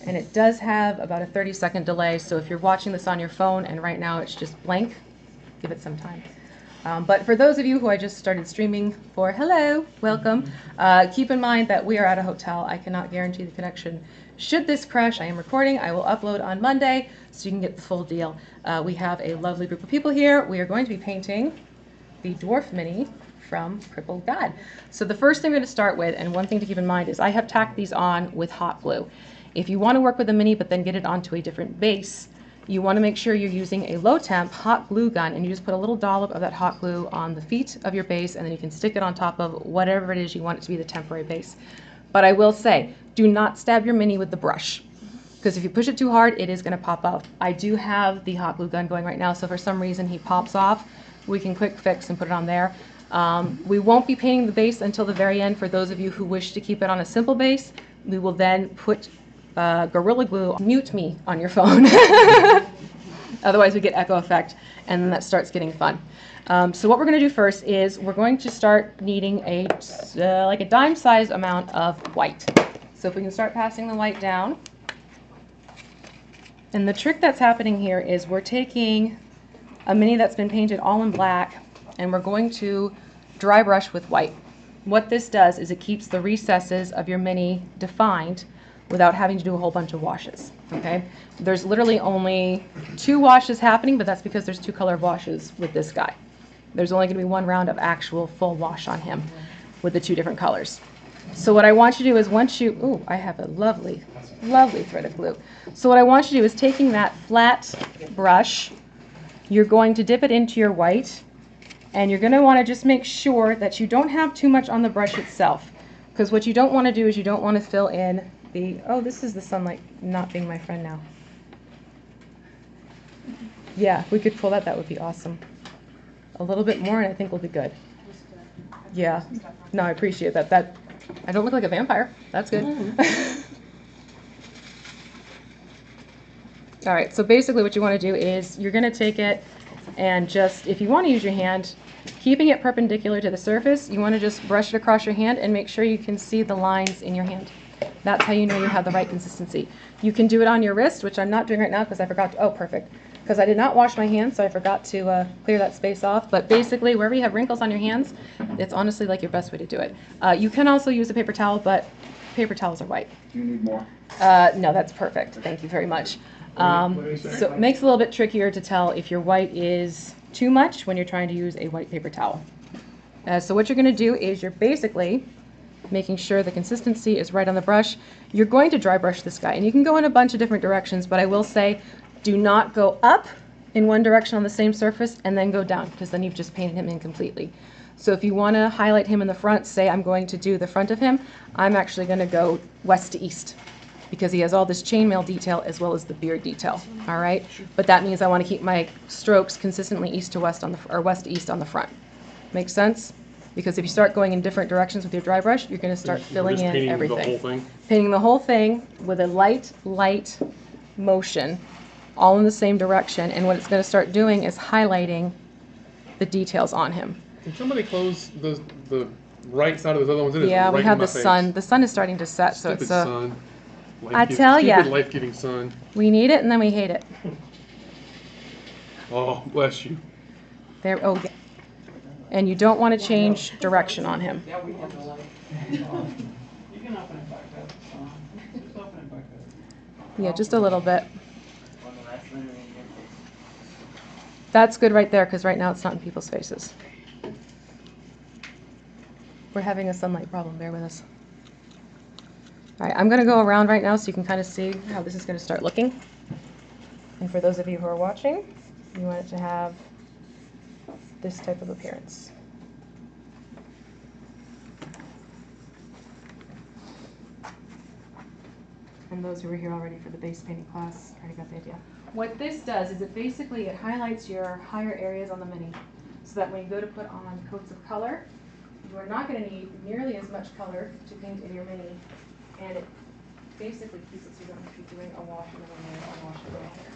And it does have about a 30-second delay, so if you're watching this on your phone and right now it's just blank, give it some time. But for those of you who I just started streaming for, hello, welcome. Keep in mind that we are at a hotel. I cannot guarantee the connection. Should this crash, I am recording. I will upload on Monday so you can get the full deal. We have a lovely group of people here. We are going to be painting the Dwarf Mini from Crippled God. So the first thing we're going to start with, and one thing to keep in mind, is I have tacked these on with hot glue. If you want to work with a Mini but then get it onto a different base, you want to make sure you're using a low temp hot glue gun, and you just put a little dollop of that hot glue on the feet of your base, and then you can stick it on top of whatever it is you want it to be the temporary base. But I will say, do not stab your Mini with the brush, because if you push it too hard, it is going to pop out. I do have the hot glue gun going right now, so if for some reason he pops off, we can quick fix and put it on there. We won't be painting the base until the very end. For those of you who wish to keep it on a simple base, we will then put Gorilla Glue. Mute me on your phone. Otherwise we get echo effect, and then that starts getting fun. So what we're going to do first is we're going to start needing a like a dime-sized amount of white. So if we can start passing the white down. And the trick that's happening here is we're taking a Mini that's been painted all in black, and we're going to dry brush with white. What this does is it keeps the recesses of your Mini defined without having to do a whole bunch of washes. Okay? There's literally only 2 washes happening, but that's because there's 2 color washes with this guy. There's only going to be 1 round of actual full wash on him with the 2 different colors. So what I want you to do is once you, ooh, I have a lovely, lovely thread of glue. So what I want you to do is taking that flat brush, you're going to dip it into your white, and you're going to want to just make sure that you don't have too much on the brush itself. Because what you don't want to do is you don't want to fill in the, oh, this is the sunlight not being my friend now. Yeah, we could pull that. That would be awesome. A little bit more, and I think we'll be good. Yeah. No, I appreciate that. That I don't look like a vampire. That's good. All right. So basically, what you want to do is you're going to take it and just, if you want to use your hand, keeping it perpendicular to the surface, you want to just brush it across your hand and make sure you can see the lines in your hand. That's how you know you have the right consistency. You can do it on your wrist, which I'm not doing right now because I forgot to, oh, perfect. Because I did not wash my hands, so I forgot to clear that space off. But basically, wherever you have wrinkles on your hands, it's honestly like your best way to do it. You can also use a paper towel, but paper towels are white. Do you need more? No, that's perfect. Thank you very much. So it makes it a little bit trickier to tell if your white is too much when you're trying to use a white paper towel. So what you're going to do is you're basically making sure the consistency is right on the brush. You're going to dry brush this guy, and you can go in a bunch of different directions, but I will say do not go up in one direction on the same surface and then go down, because then you've just painted him incompletely. So if you want to highlight him in the front, say I'm going to do the front of him, I'm actually going to go west to east, because he has all this chainmail detail as well as the beard detail. All right, but that means I want to keep my strokes consistently east to west on the, or west to east on the front. Make sense? Because if you start going in different directions with your dry brush, you're going to start filling in everything. The whole thing? Painting the whole thing with a light motion, all in the same direction. And what it's going to start doing is highlighting the details on him. Can somebody close the right side of those other ones? It is Yeah, right we have in the my sun. face. The sun is starting to set, so Stupid it's a. sun. I tell ya. Stupid life-giving sun. We need it and then we hate it. Oh, bless you. There. Oh, yeah. And you don't want to change direction on him. Yeah, we have the light. You can open it back up. Just open it back up. Yeah, just a little bit. That's good right there, because right now it's not in people's faces. We're having a sunlight problem. Bear with us. All right, I'm going to go around right now so you can kind of see how this is going to start looking. And for those of you who are watching, you want it to have this type of appearance. And those who were here already for the base painting class already got the idea. What this does is it highlights your higher areas on the Mini, so that when you go to put on coats of color, you are not going to need nearly as much color to paint in your Mini, and it basically keeps it so you don't have to keep doing a wash and then a layer, a wash and then a layer.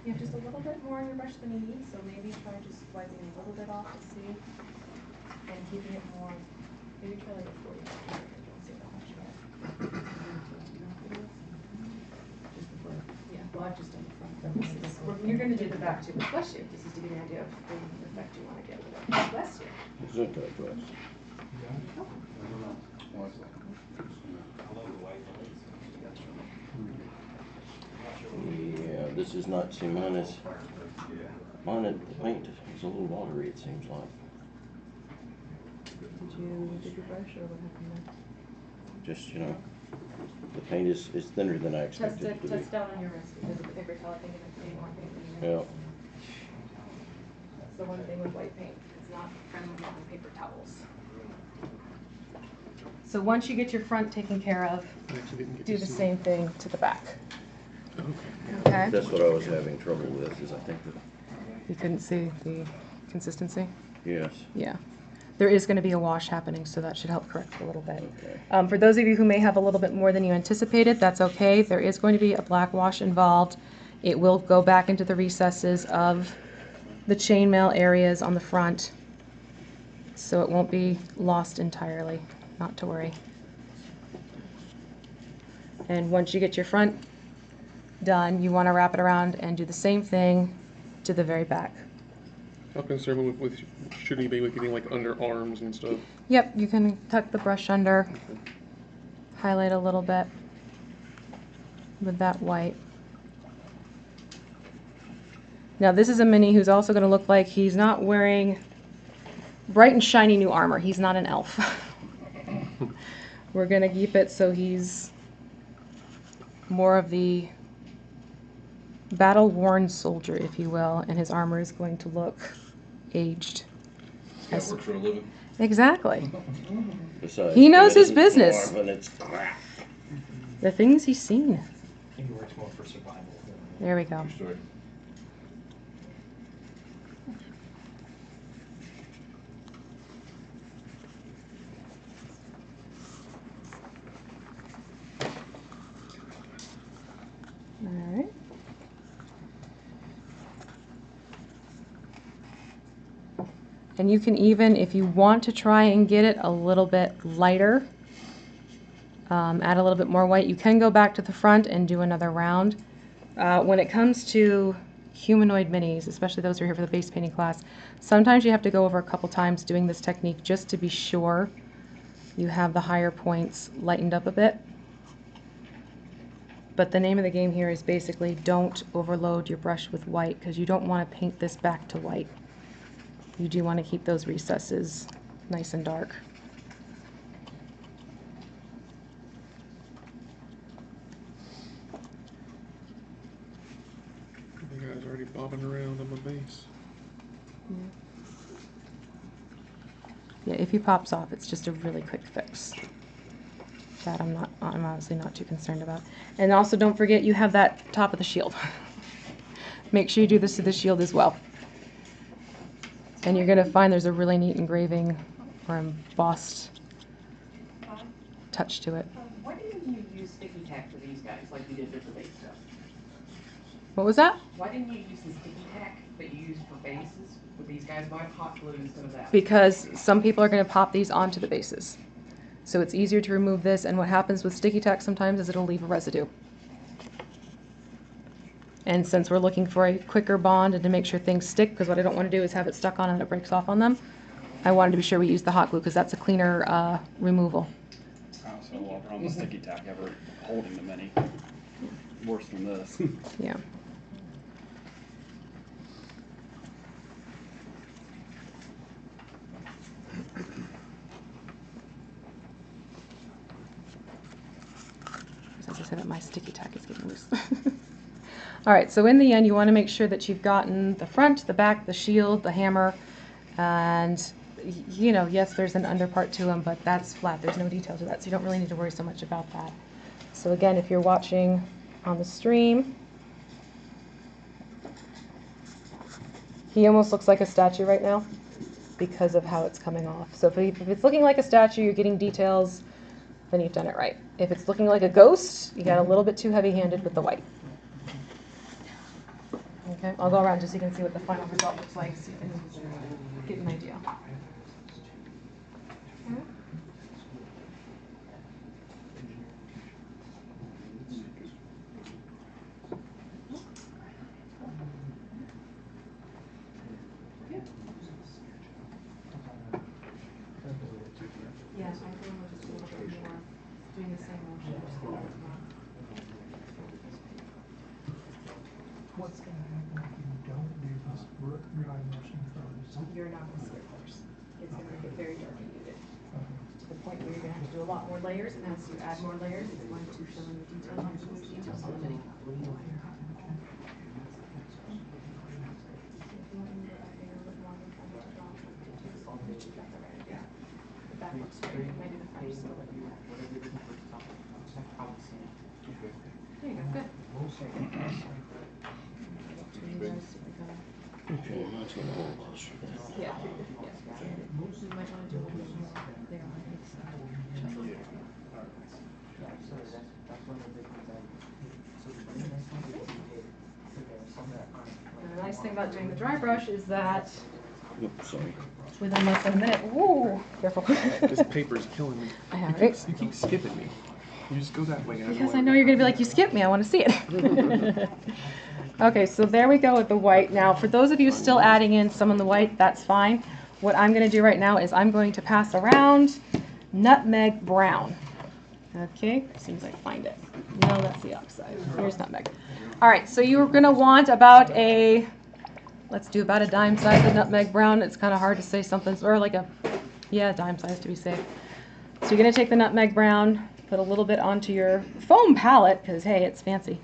You have just a little bit bit more on your brush than you need, so maybe try just wiping a little bit off to see, and keeping it more, maybe try like a 40. Don't see that much yet. Yeah, well, I've just done the front. You're going to do the back too. Bless you. This is to give you an idea of the effect you want to get with it. Bless you. Is it that dress? Yeah, this is not, see, mine is, the paint is a little watery, it seems like. Did you brush or what happened there? Just, you know, the paint is thinner than I Test expected it to be. test out on your wrist because of the paper towel thing and any more paint than you Yeah. need. That's the one thing with white paint. It's not friendly on paper towels. So once you get your front taken care of, I actually didn't get do to the see. same thing to the back. Okay. Okay? That's what I was having trouble with, is I think that, You couldn't see the consistency? yes. Yeah. There is going to be a wash happening, so that should help correct a little bit. Okay. For those of you who may have a little bit more than you anticipated, that's okay. There is going to be a black wash involved. It will go back into the recesses of the chainmail areas on the front, so it won't be lost entirely. Not to worry. And once you get your front done, you want to wrap it around and do the same thing to the very back. How concerned with should he be with getting like underarms and stuff? Yep, you can tuck the brush under, highlight a little bit with that white. Now this is a mini who's also going to look like he's not wearing bright and shiny new armor. He's not an elf. We're going to keep it so he's more of the battle-worn soldier, if you will, and his armor is going to look aged. Yeah, works for a living. Exactly. Besides, He knows his it's business. warm and it's crap. The things he's seen. I think it works more for survival. There we go. True story. All right. And you can even, if you want to try and get it a little bit lighter, add a little bit more white, you can go back to the front and do another round. When it comes to humanoid minis, especially those who are here for the base painting class, sometimes you have to go over a couple times doing this technique just to be sure you have the higher points lightened up a bit. But the name of the game here is basically don't overload your brush with white because you don't want to paint this back to white. You do want to keep those recesses nice and dark. The guy's already bobbing around on my base. Yeah, if he pops off, it's just a really quick fix. That I'm honestly not too concerned about. And also don't forget you have that top of the shield. Make sure you do this to the shield as well. And you're going to find there's a really neat engraving or embossed touch to it. Why didn't you use sticky tack for these guys like you did with the base stuff? What was that? Why didn't you use the sticky tack that you used for bases with these guys? Why hot glue instead of that? Because some people are going to pop these onto the bases. So it's easier to remove this, and what happens with sticky tack sometimes is it'll leave a residue. And since we're looking for a quicker bond and to make sure things stick, because what I don't want to do is have it stuck on and it breaks off on them, I wanted to be sure we use the hot glue because that's a cleaner removal. I also have a problem with sticky tack ever holding the mini. Worse than this. Yeah. As I said, that my sticky tack is getting loose. All right, so in the end, you want to make sure that you've gotten the front, the back, the shield, the hammer, and, you know, yes, there's an under part to them, but that's flat. There's no detail to that, so you don't really need to worry so much about that. So again, if you're watching on the stream, he almost looks like a statue right now because of how it's coming off. So if it's looking like a statue, you're getting details, then you've done it right. If it's looking like a ghost, you got a little bit too heavy-handed with the white. Okay, I'll go around just so you can see what the final result looks like, so you can get an idea. Okay. Yes, I think we'll just do a little bit more, doing the same motion. Just a little bit more. What's going to happen if you don't do this dry motion first? You're not going to see it first. It's going to get very dark and muted. To the point where you're going to have to do a lot more layers, and as you add more layers, it's going to fill in the details on the mini. The back looks great. Maybe the front just a little bit more. There you go, good. Okay, I'm not gonna hold close for that. Yeah. You might want to do a little bit more there on the side. And the nice thing about doing the dry brush is that Oops, sorry. within less than a minute, ooh, careful. This paper's killing me. I have You it. keep, you keep skipping me. You just go that way. And Because go I know you're going to be like, you skipped me, I want to see it. Okay, so there we go with the white. Now, for those of you still adding in some of the white, that's fine. What I'm going to do right now is I'm going to pass around nutmeg brown. Okay, as soon as I find it. No, that's the upside. Here's nutmeg. All right, so you're going to want about a, let's do about a dime size of nutmeg brown. It's kind of hard to say something, or like a, yeah, dime size to be safe. So you're going to take the nutmeg brown, put a little bit onto your foam palette, because hey, it's fancy.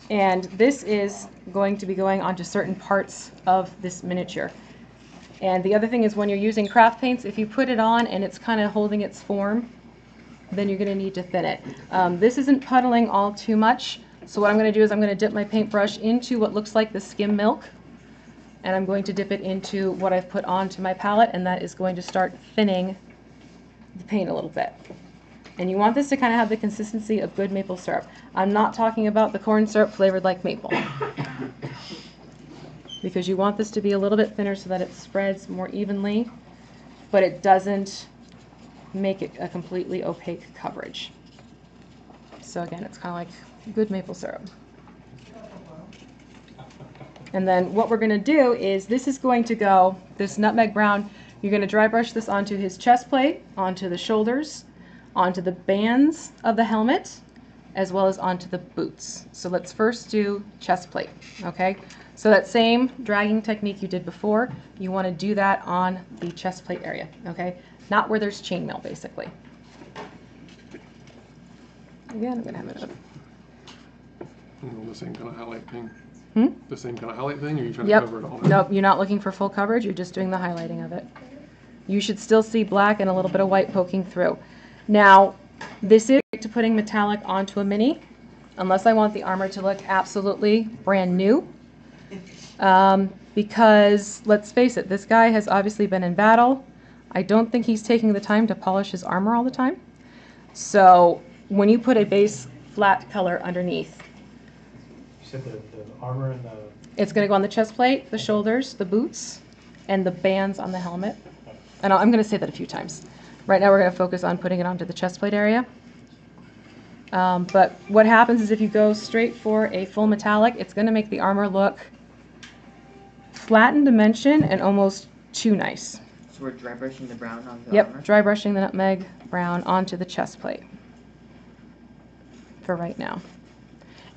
And this is going to be going onto certain parts of this miniature. And the other thing is when you're using craft paints, if you put it on and it's kind of holding its form, then you're going to need to thin it. This isn't puddling all too much, so what I'm going to do is I'm going to dip my paintbrush into what looks like the skim milk, and I'm going to dip it into what I've put onto my palette, and that is going to start thinning the paint a little bit. And you want this to kind of have the consistency of good maple syrup. I'm not talking about the corn syrup flavored like maple, because you want this to be a little bit thinner so that it spreads more evenly, but it doesn't make it a completely opaque coverage. So again, it's kind of like good maple syrup. And then what we're going to do is this is going to go, this nutmeg brown, you're going to dry brush this onto his chest plate, onto the shoulders, onto the bands of the helmet, as well as onto the boots. So let's first do chest plate, okay? So that same dragging technique you did before, you want to do that on the chest plate area, okay? Not where there's chainmail, basically. Again, I'm going to have it up. The same kind of highlight thing. Hmm? The same kind of highlight thing, or are you trying Yep. to cover it all? Nope, you're not looking for full coverage, you're just doing the highlighting of it. You should still see black and a little bit of white poking through. Now, this is to putting metallic onto a mini, unless I want the armor to look absolutely brand new. Because, let's face it, this guy has obviously been in battle. I don't think he's taking the time to polish his armor all the time. So, when you put a base flat color underneath, You said the armor and the... it's going to go on the chest plate, the shoulders, the boots, and the bands on the helmet. And I'm going to say that a few times. Right now we're going to focus on putting it onto the chest plate area. But what happens is if you go straight for a full metallic, it's going to make the armor look flat in dimension and almost too nice. So we're dry brushing the brown on the Yep, armor? dry brushing the nutmeg brown onto the chest plate for right now.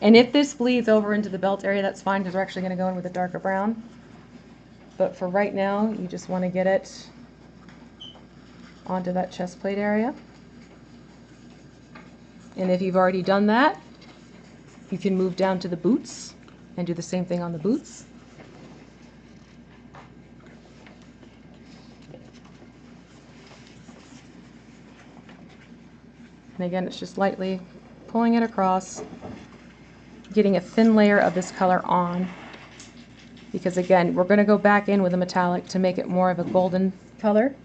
And if this bleeds over into the belt area, that's fine, because we're actually going to go in with a darker brown. But for right now, you just want to get it onto that chest plate area. And if you've already done that, you can move down to the boots and do the same thing on the boots. And again, it's just lightly pulling it across, getting a thin layer of this color on, because again, we're going to go back in with a metallic to make it more of a golden color.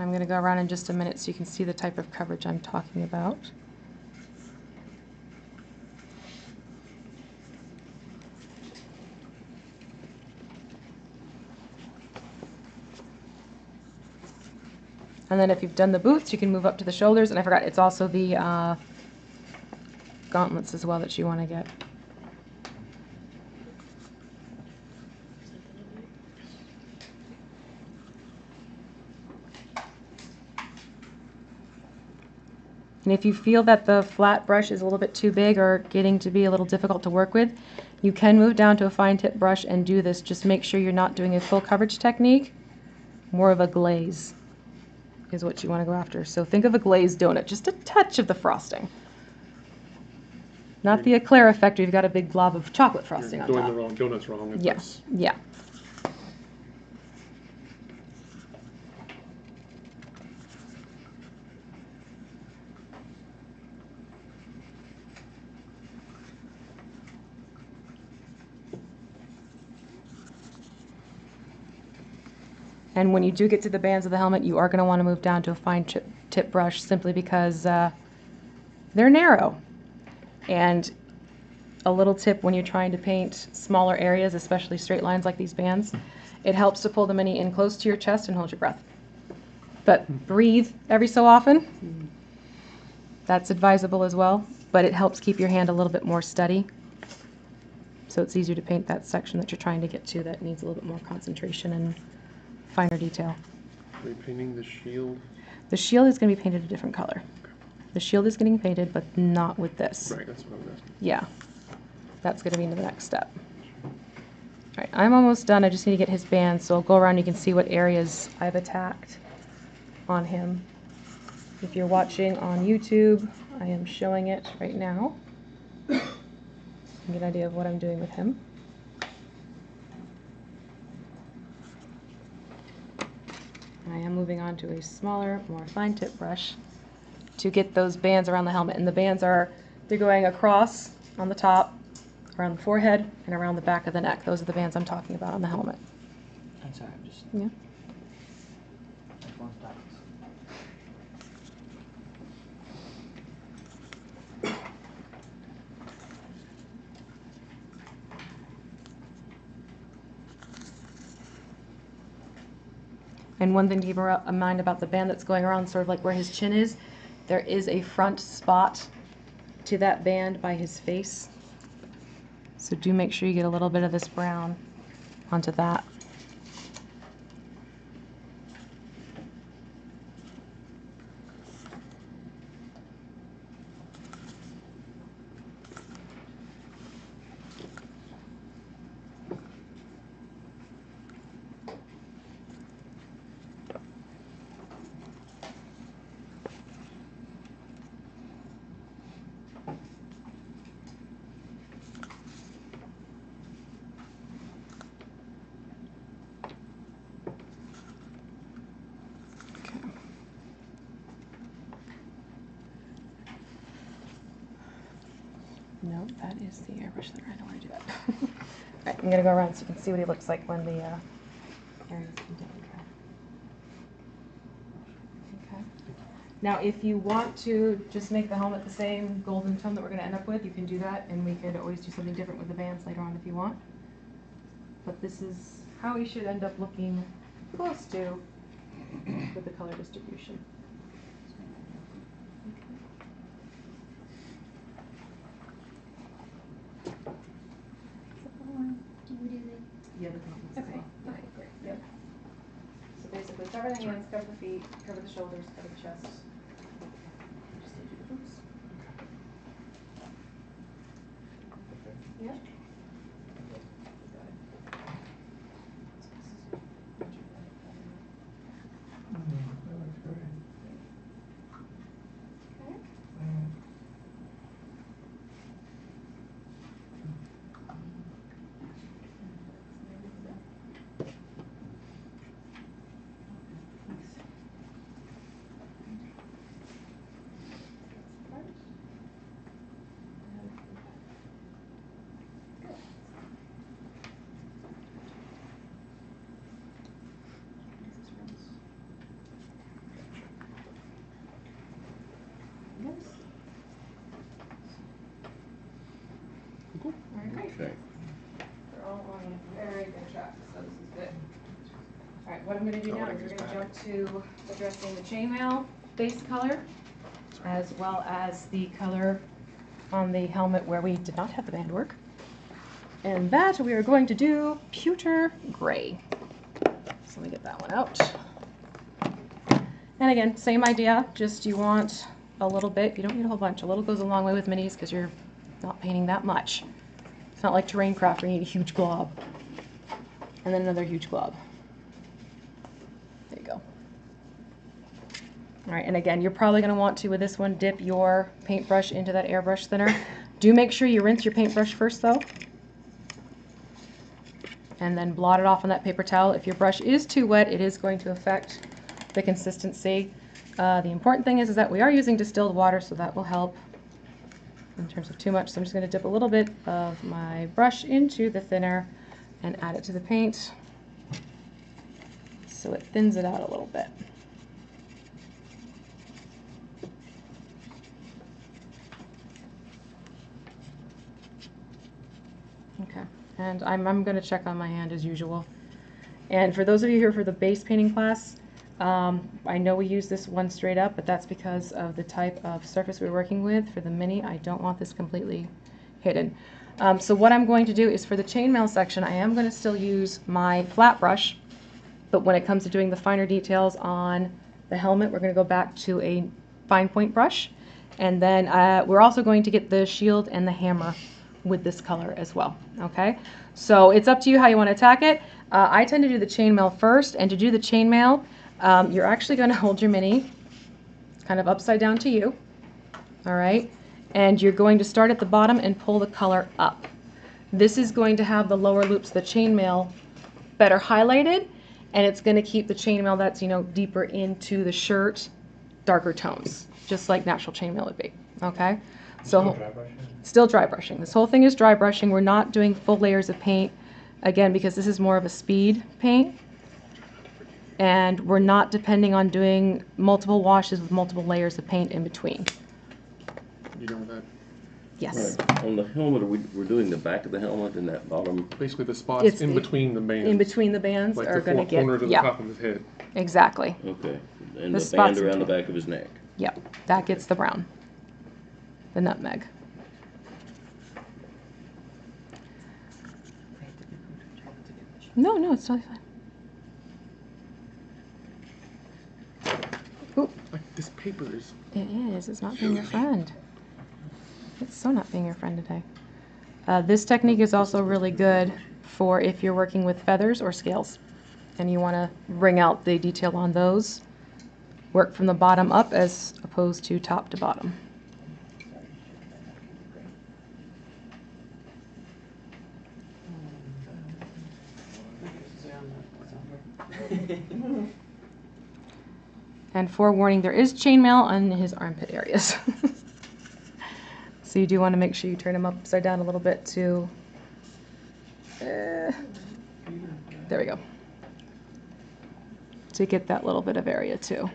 I'm going to go around in just a minute so you can see the type of coverage I'm talking about. And then if you've done the boots, you can move up to the shoulders. And I forgot, it's also the gauntlets as well that you want to get. And if you feel that the flat brush is a little bit too big or getting to be a little difficult to work with, you can move down to a fine tip brush and do this. Just make sure you're not doing a full coverage technique. More of a glaze is what you want to go after. So think of a glazed donut, just a touch of the frosting. Not the eclair effect where you've got a big blob of chocolate frosting on You're doing top. the wrong donuts wrong. If Yes, that's- yeah. And when you do get to the bands of the helmet, you are going to want to move down to a fine tip brush simply because they're narrow. And a little tip when you're trying to paint smaller areas, especially straight lines like these bands, it helps to pull the mini in close to your chest and hold your breath. But breathe every so often. That's advisable as well, but it helps keep your hand a little bit more steady. So it's easier to paint that section that you're trying to get to that needs a little bit more concentration and finer detail. Are we painting the shield? The shield is going to be painted a different color. The shield is getting painted, but not with this. Right, that's what I was asking. Yeah. That's going to be the next step. All right, I'm almost done. I just need to get his band, so I'll go around. You can see what areas I've attacked on him. If you're watching on YouTube, I am showing it right now. You can get an idea of what I'm doing with him. I am moving on to a smaller, more fine tip brush to get those bands around the helmet. And the bands they're going across on the top, around the forehead, and around the back of the neck. Those are the bands I'm talking about on the helmet. I'm sorry, I'm just. Yeah. My phone stops. And one thing to keep in mind about the band that's going around, sort of like where his chin is, there is a front spot to that band by his face. So do make sure you get a little bit of this brown onto that. No, that is the airbrush there. I don't want to do that. All right, I'm going to go around so you can see what he looks like when the area's completely dry. Okay. Now, if you want to just make the helmet the same golden tone that we're going to end up with, you can do that, and we could always do something different with the bands later on if you want. But this is how he should end up looking close to with the color distribution. Yeah, the gauntlets as well. Okay, great. Yep. So basically, cover the hands, cover the feet, cover the shoulders, cover the chest. Just need to do the boots. Yeah. That looks great. Okay. going to do now is we're going to jump to addressing the chainmail base color, as well as the color on the helmet where we did not have the band work. And that we are going to do pewter gray. So let me get that one out. And again, same idea, just you want a little bit. You don't need a whole bunch. A little goes a long way with minis because you're not painting that much. It's not like terrain craft where you need a huge glob. And then another huge glob. There you go. All right, and again, you're probably going to want to, with this one, dip your paintbrush into that airbrush thinner. Do make sure you rinse your paintbrush first, though. And then blot it off on that paper towel. If your brush is too wet, it is going to affect the consistency. The important thing is that we are using distilled water, so that will help in terms of too much. So I'm just going to dip a little bit of my brush into the thinner and add it to the paint so it thins it out a little bit. Okay, and I'm going to check on my hand as usual. And for those of you here for the base painting class, I know we use this one straight up, but that's because of the type of surface we're working with. For the mini, I don't want this completely hidden. So what I'm going to do is for the chainmail section, I am going to still use my flat brush, but when it comes to doing the finer details on the helmet, we're going to go back to a fine point brush. And then we're also going to get the shield and the hammer with this color as well. Okay, so it's up to you how you want to attack it. I tend to do the chainmail first, and to do the chainmail, you're actually going to hold your mini kind of upside down to you, all right, and you're going to start at the bottom and pull the color up. This is going to have the lower loops, the chainmail, better highlighted, and it's going to keep the chainmail that's, you know, deeper into the shirt, darker tones, just like natural chainmail would be, okay? So still dry brushing. This whole thing is dry brushing. We're not doing full layers of paint, again, because this is more of a speed paint. And we're not depending on doing multiple washes with multiple layers of paint in between. You done with that? Yes. Right. On the helmet, we're doing the back of the helmet and that bottom. Basically the spots It's in between the bands. In between the bands like are the going to four get, corners of the top of his head. exactly. Okay. And The the spots band in around the between. back of his neck. Yep, that gets the brown, the nutmeg. No, no, it's totally fine. Ooh. Like this paper is. It is. It's not being your friend. It's so not being your friend today. This technique is also really good for if you're working with feathers or scales and you want to bring out the detail on those. Work from the bottom up as opposed to top to bottom. And forewarning, there is chainmail on his armpit areas. So you do want to make sure you turn him upside down a little bit to, there we go, to get that little bit of area too.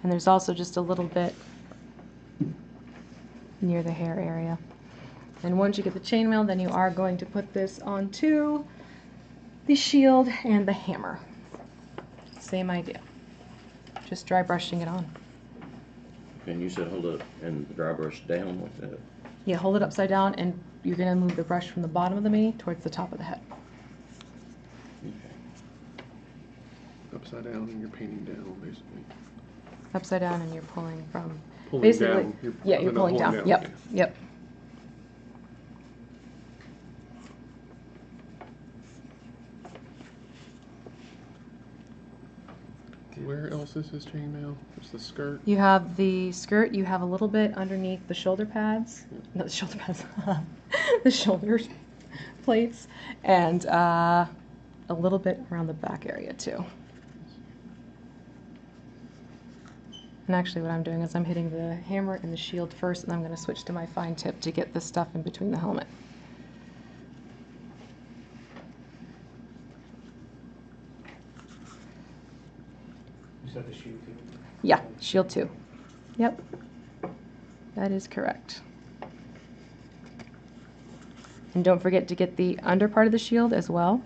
And there's also just a little bit near the hair area. And once you get the chainmail, then you are going to put this onto the shield and the hammer. Same idea. Just dry brushing it on. And you said hold it and dry brush down like that. Yeah, hold it upside down and you're going to move the brush from the bottom of the mini towards the top of the head. Okay. Upside down and you're painting down, basically. Upside down and you're pulling from, Pulling basically, down. yeah, you're pulling down. Yep, okay. yep. Where else is his chainmail? There's the skirt. You have the skirt, you have a little bit underneath the shoulder pads, not the shoulder pads, the shoulder plates, and a little bit around the back area too. And actually what I'm doing is I'm hitting the hammer and the shield first, and I'm going to switch to my fine tip to get the stuff in between the helmet. You said the shield too? Yeah, shield 2. Yep. That is correct. And don't forget to get the under part of the shield as well,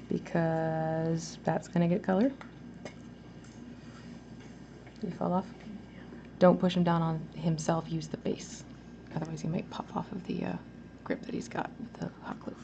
because that's going to get colored. You fall off? Don't push him down on himself, use the base. Otherwise he might pop off of the grip that he's got with the hot glue.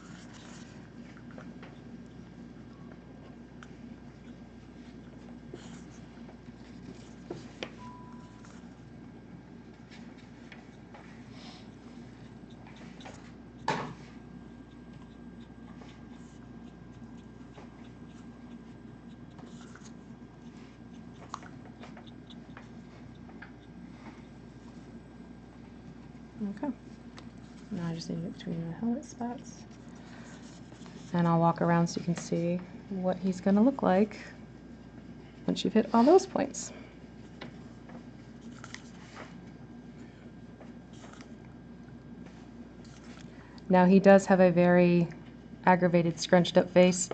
Okay. Now I just need to get between the helmet spots. And I'll walk around so you can see what he's going to look like once you've hit all those points. Now he does have a very aggravated, scrunched up face.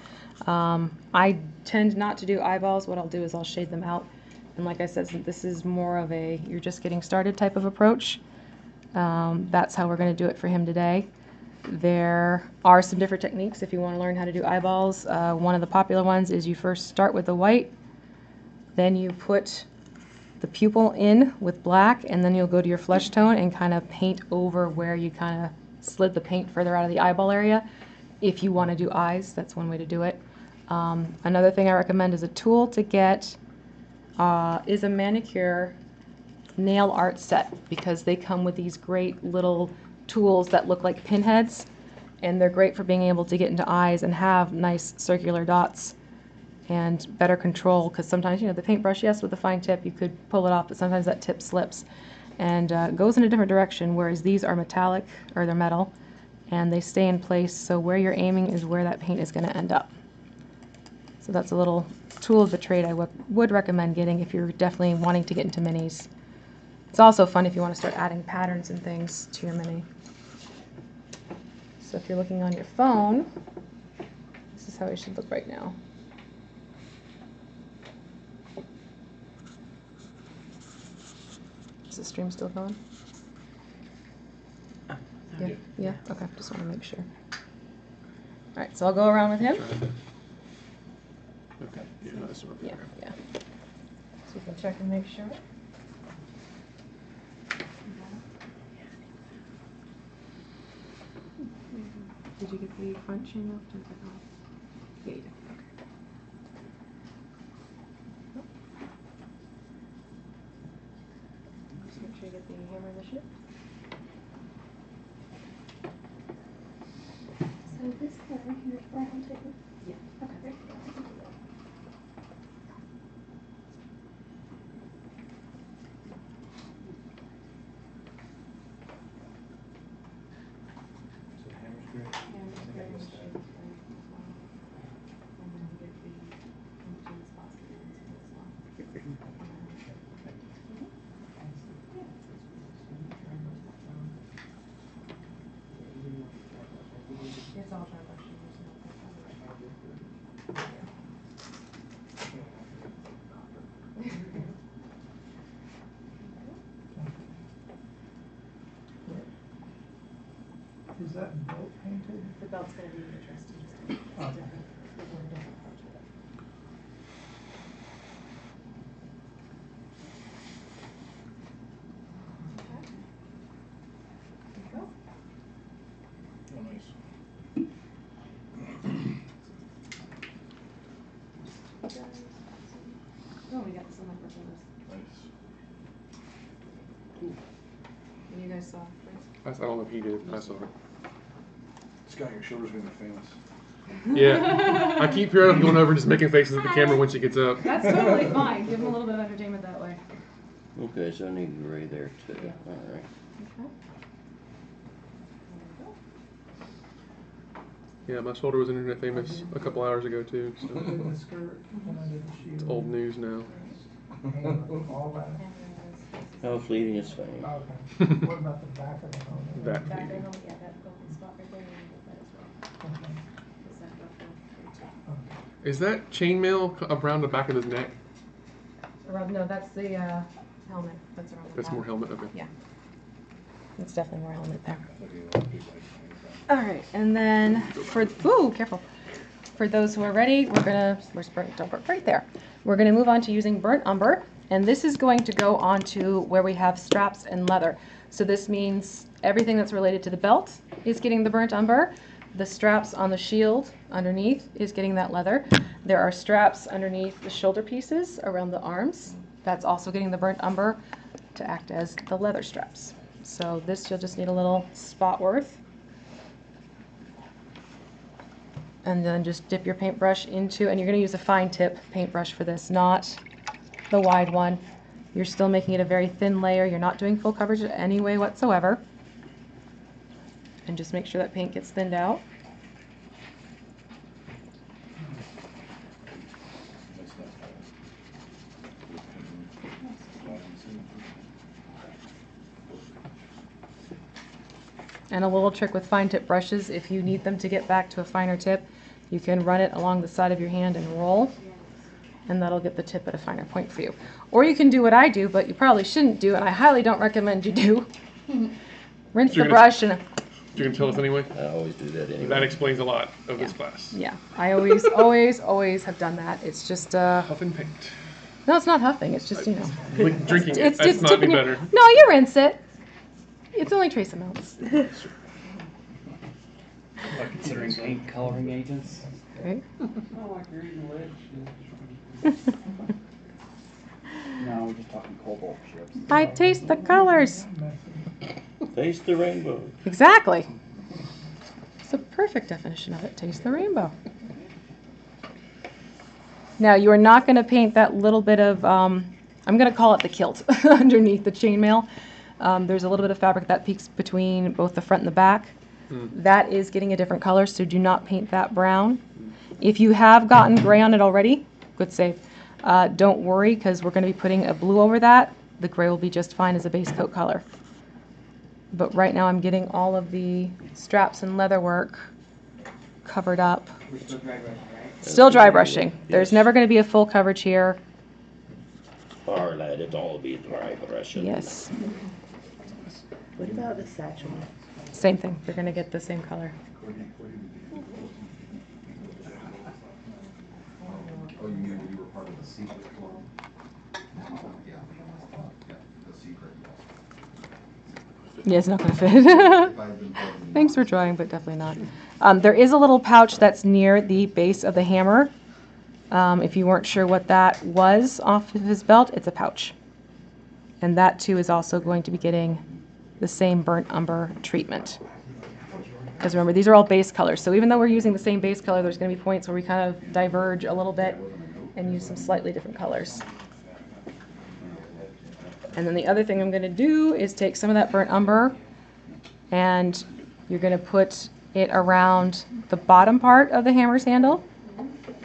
I tend not to do eyeballs. What I'll do is I'll shade them out. And like I said, since this is more of a you're just getting started type of approach, that's how we're going to do it for him today. There are some different techniques if you want to learn how to do eyeballs. One of the popular ones is you first start with the white, then you put the pupil in with black, and then you'll go to your flesh tone and kind of paint over where you kind of slid the paint further out of the eyeball area. If you want to do eyes, that's one way to do it. Another thing I recommend as a tool to get is a manicure nail art set, because they come with these great little tools that look like pinheads, and they're great for being able to get into eyes and have nice circular dots and better control, because sometimes, you know, the paintbrush, yes, with the fine tip you could pull it off, but sometimes that tip slips and goes in a different direction, whereas these are metallic, or they're metal, and they stay in place, so where you're aiming is where that paint is going to end up. So that's a little tool of the trade I would recommend getting if you're definitely wanting to get into minis. It's also fun if you want to start adding patterns and things to your mini. So if you're looking on your phone, this is how it should look right now. Is the stream still going? Yeah? Yeah? Okay, just want to make sure. Alright, so I'll go around with him. Okay. Yeah, that's what Yeah, yeah. So you can check and make sure. Did you get the front chain off? Yeah, you did. Okay. Just make sure you get the hammer and the ship. So this color here is brown too? Yeah. Okay. It's all dry brush. Is that belt painted? The belt's going to be interesting. Okay. Oh, nice. Oh, we got some microphone. Nice. And you guys saw, right? I don't know if he did. I saw it. Scott, your shoulder's gonna be famous. Yeah. I keep hearing him going over and just making faces at the camera when she gets up. That's totally fine. Give them a little bit of entertainment that way. Okay, so I need gray there too. Yeah. Alright. Okay. Yeah, my shoulder was internet famous a couple hours ago too. So Did the skirt when I did the shield? it's old news now. And all that. How fleeting is fame. Okay. What about the back of the helmet? That Back fleeting. there, yeah, that open spot right there, you can get that as well. Okay. Is that buffalo? Okay. Is that chainmail around the back of his neck? Around, no, that's the helmet. That's around the That's back. more helmet, okay. Yeah. It's definitely more helmet there. All right, and then for, ooh, careful. For those who are ready, where's burnt umber? Right there. We're gonna move on to using burnt umber, and this is going to go onto where we have straps and leather. So this means everything that's related to the belt is getting the burnt umber. The straps on the shield underneath is getting that leather. There are straps underneath the shoulder pieces around the arms. That's also getting the burnt umber to act as the leather straps. So this you'll just need a little spot worth. And then just dip your paintbrush into, and you're going to use a fine tip paintbrush for this, not the wide one. You're still making it a very thin layer. You're not doing full coverage in any way whatsoever. And just make sure that paint gets thinned out. And a little trick with fine tip brushes, if you need them to get back to a finer tip, you can run it along the side of your hand and roll, and that'll get the tip at a finer point for you. Or you can do what I do, but you probably shouldn't do, and I highly don't recommend you do. Rinse the brush and... You're going to tell us anyway? I always do that anyway. That explains a lot of this class. Yeah, I always have done that. It's just... Huff and paint. No, it's not huffing, it's just, you know... Like drinking it's it, that's just not any tipping better. No, you rinse it. It's only trace amounts. Like considering paint coloring agents. Right? Not like you're eating lead shit. No, we're just talking cobalt chips. I taste the colors. Taste the rainbow. Exactly. It's a perfect definition of it. Taste the rainbow. Now, you are not going to paint that little bit of, I'm going to call it the kilt underneath the chainmail. There's a little bit of fabric that peeks between both the front and the back. That is getting a different color, so do not paint that brown. If you have gotten gray on it already, good save. Don't worry, because we're going to be putting a blue over that. The gray will be just fine as a base coat color. But right now I'm getting all of the straps and leather work covered up. We're still dry brushing, right? Still dry brushing. Yes. There's never going to be a full coverage here. Or let it all be dry brushing. Yes. What about the satchel? Same thing. You're going to get the same color. Oh, you mean when you were part of the secret club? Yeah. Yeah, the secret. Yeah, it's not going to fit. If I'd been part of the Thanks for trying, but definitely not. There is a little pouch that's near the base of the hammer. If you weren't sure what that was off of his belt, it's a pouch. And that too is also going to be getting the same burnt umber treatment. Because remember, these are all base colors. So even though we're using the same base color, there's going to be points where we kind of diverge a little bit and use some slightly different colors. And then the other thing I'm going to do is take some of that burnt umber and you're going to put it around the bottom part of the hammer's handle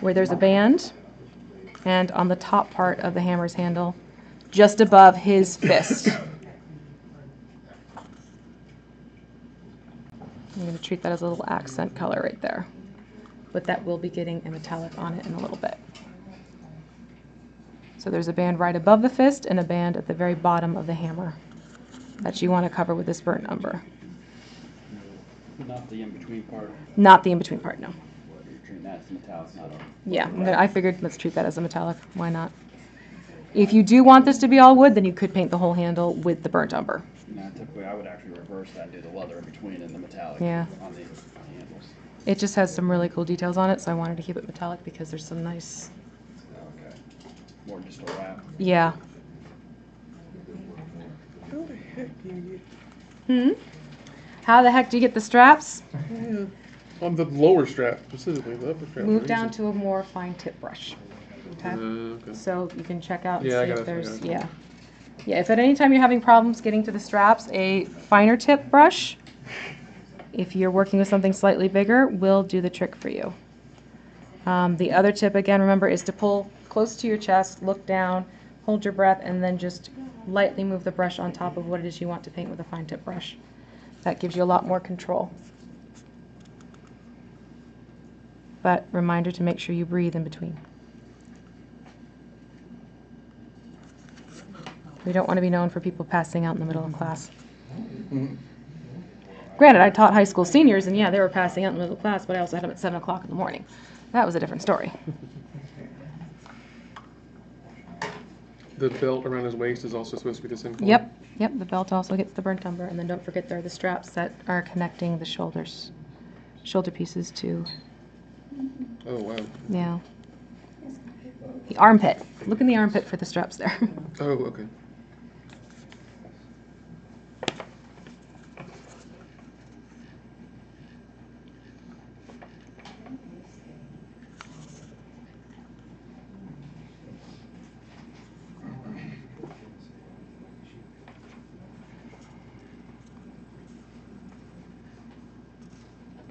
where there's a band, and on the top part of the hammer's handle just above his fist. I'm going to treat that as a little accent color right there. But that will be getting a metallic on it in a little bit. So there's a band right above the fist and a band at the very bottom of the hammer that you want to cover with this burnt umber. Not the in-between part. Not the in-between part, no. You're treating that as metallic, not a... Yeah, I figured let's treat that as a metallic. Why not? If you do want this to be all wood, then you could paint the whole handle with the burnt umber. No, typically I would actually reverse that and do the leather in between and the metallic Yeah. on the handles. It just has some really cool details on it, so I wanted to keep it metallic because there's some nice... Okay. More just a wrap. Yeah. How the heck do you How the heck do you get the straps? get... On the lower strap, specifically, the upper strap. Move down to a more fine tip brush. Okay? Okay. So you can check out and Yeah, I see got if it, I there's, got it. yeah. Yeah, if at any time you're having problems getting to the straps, a finer tip brush, if you're working with something slightly bigger, will do the trick for you. The other tip, again, remember, is to pull close to your chest, look down, hold your breath, and then just lightly move the brush on top of what it is you want to paint with a fine tip brush. That gives you a lot more control. But reminder to make sure you breathe in between. We don't want to be known for people passing out in the middle of class. Granted, I taught high school seniors, and yeah, they were passing out in the middle of class, but I also had them at 7 o'clock in the morning. That was a different story. The belt around his waist is also supposed to be the same color? Yep, yep, the belt also gets the burnt umber, and then don't forget there are the straps that are connecting the shoulders, shoulder pieces to, Oh, wow. yeah. The armpit. Look in the armpit for the straps there. Oh, okay.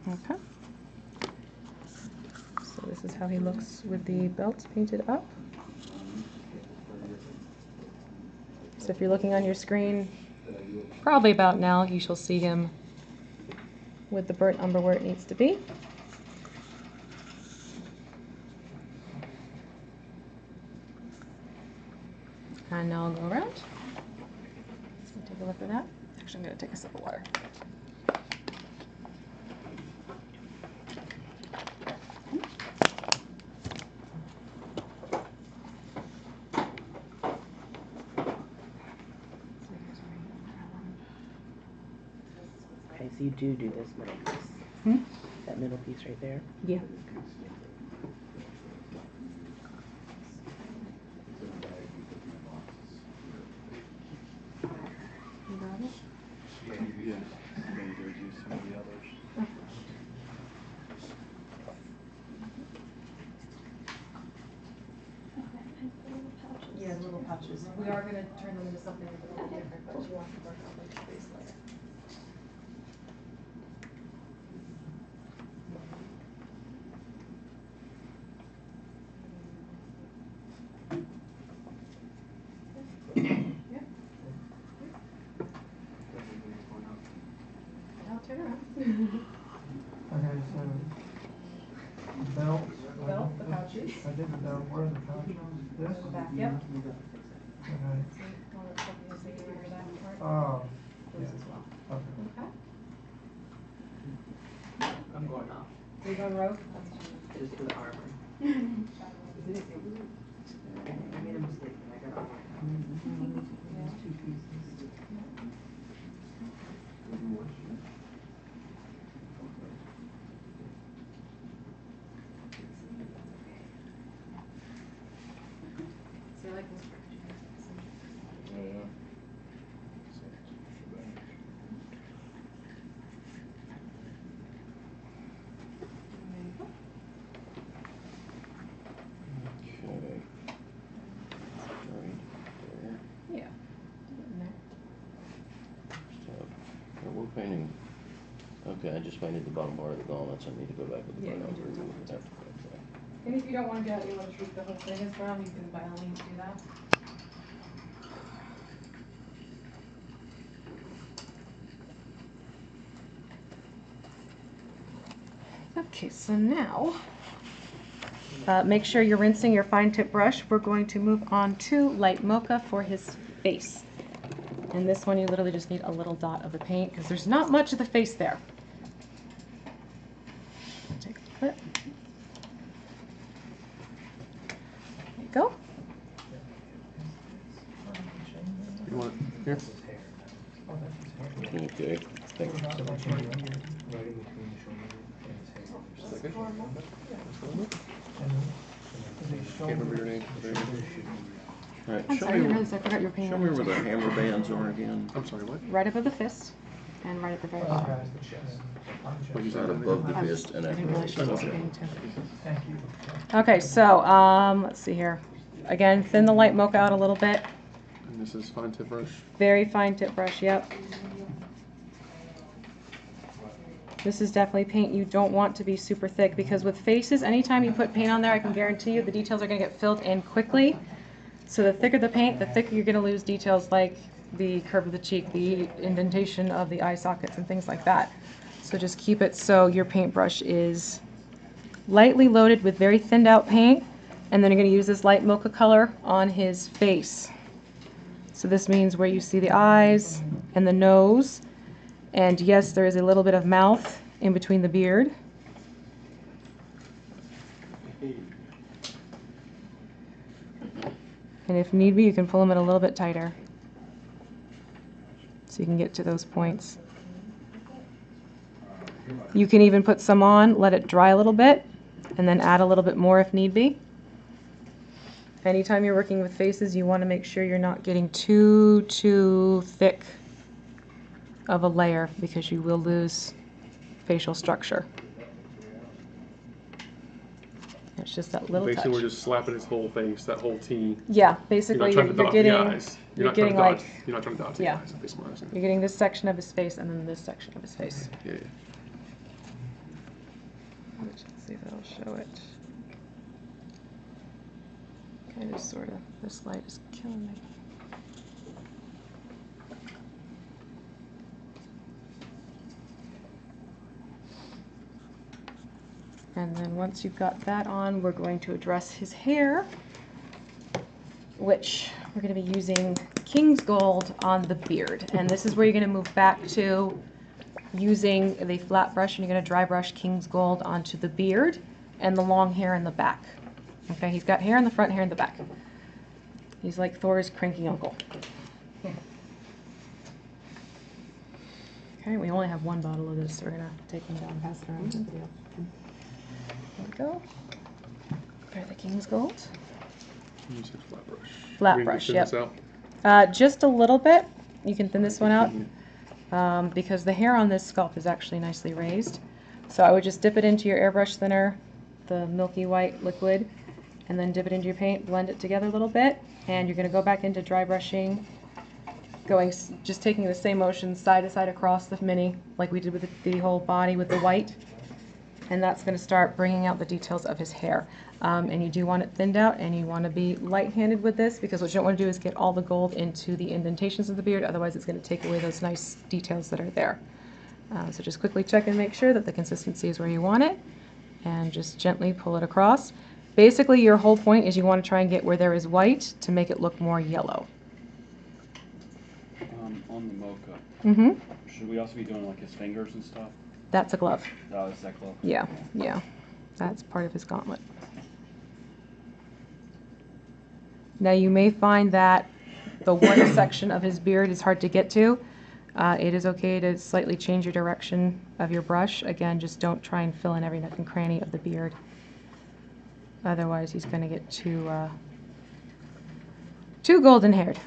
Okay. So this is how he looks with the belt painted up. So if you're looking on your screen, probably about now, you shall see him with the burnt umber where it needs to be. And now I'll go around. So take a look at that. Actually, I'm going to take a sip of water. Okay, so you do this middle piece. Hmm? That middle piece right there. Yeah. You got it? Yeah, maybe there's use some of the others. Yeah, little pouches. We are going to turn them into something a little different, but you want to work on the face layer. Now turn around. Okay, so belt. Belt, the pouches. I did the belt. Where are the pouches? This? The back, yep. Okay. Remember that part? Oh, This as well. okay. Okay. I'm going off. So you go rogue? Just for the armor. I made a mistake and I got off. Two pieces. So you like this part? Yeah, yeah. Okay. Right there. Yeah. In there. Stop. Oh, we're painting. Okay, I just painted the bottom part of the gauntlets. I need to go back with the Yeah, burnt you umber. do. We would have to fix that. And if you don't want to do that, you want to treat the whole thing as brown, you can by all means do that. Okay, so now, make sure you're rinsing your fine tip brush. We're going to move on to light mocha for his face. And this one you literally just need a little dot of the paint because there's not much of the face there. Take a clip. There you go. You want it here? Okay. Thank you. Second? Can't remember your name. All right, I'm show sorry, I me, realized I forgot your paint. show me where the hammer bands are again. I'm sorry, what? Right above the fist and right at the very bottom. What you Right said? above the I was- fist and I after didn't realize she was the getting to. Thank you. Okay, so let's see here. Again, thin the light mocha out a little bit. And this is fine tip brush. Very fine tip brush, yep. This is definitely paint you don't want to be super thick because with faces, anytime you put paint on there, I can guarantee you the details are going to get filled in quickly. So the thicker the paint, the thicker you're going to lose details like the curve of the cheek, the indentation of the eye sockets, and things like that. So just keep it so your paintbrush is lightly loaded with very thinned out paint, and then you're going to use this light mocha color on his face. So this means where you see the eyes and the nose. And yes, there is a little bit of mouth in between the beard. And if need be, you can pull them in a little bit tighter so you can get to those points. You can even put some on, let it dry a little bit, and then add a little bit more if need be. Anytime you're working with faces, you want to make sure you're not getting too thick of a layer because you will lose facial structure. It's just that little Basically, we're touch. just slapping his whole face, that whole T. Yeah, You're basically not trying to you're dot getting the eyes. you're getting like You're not trying to dot the yeah. eyes. That's what I'm saying. You're getting this section of his face and then this section of his face. Yeah. Let's see if that'll show it. Kind of, sort of. This light is killing me. And then once you've got that on, we're going to address his hair, which we're going to be using King's Gold on the beard. And this is where you're going to move back to using the flat brush, and you're going to dry brush King's Gold onto the beard and the long hair in the back. Okay, he's got hair in the front, hair in the back. He's like Thor's cranky uncle. Okay, we only have one bottle of this, so we're going to take him down and pass it around to everybody else. There we go. Try the King's Gold. You said flat brush. Flat We're gonna brush, thin yep. this out? Just a little bit. You can thin this one out because the hair on this scalp is actually nicely raised. So I would just dip it into your airbrush thinner, the milky white liquid, and then dip it into your paint, blend it together a little bit, and you're going to go back into dry brushing, just taking the same motion side to side across the mini, like we did with the whole body with the white. And that's going to start bringing out the details of his hair. And you do want it thinned out, and you want to be light-handed with this, because what you don't want to do is get all the gold into the indentations of the beard, otherwise it's going to take away those nice details that are there. So just quickly check and make sure that the consistency is where you want it, and just gently pull it across. Basically, your whole point is you want to try and get where there is white to make it look more yellow. On the mocha, Mm-hmm. should we also be doing like his fingers and stuff? That's a glove. Oh, is that glove? Yeah, yeah. That's part of his gauntlet. Now you may find that the one section of his beard is hard to get to. It is okay to slightly change your direction of your brush. Again, just don't try and fill in every nook and cranny of the beard. Otherwise, he's going to get too golden haired.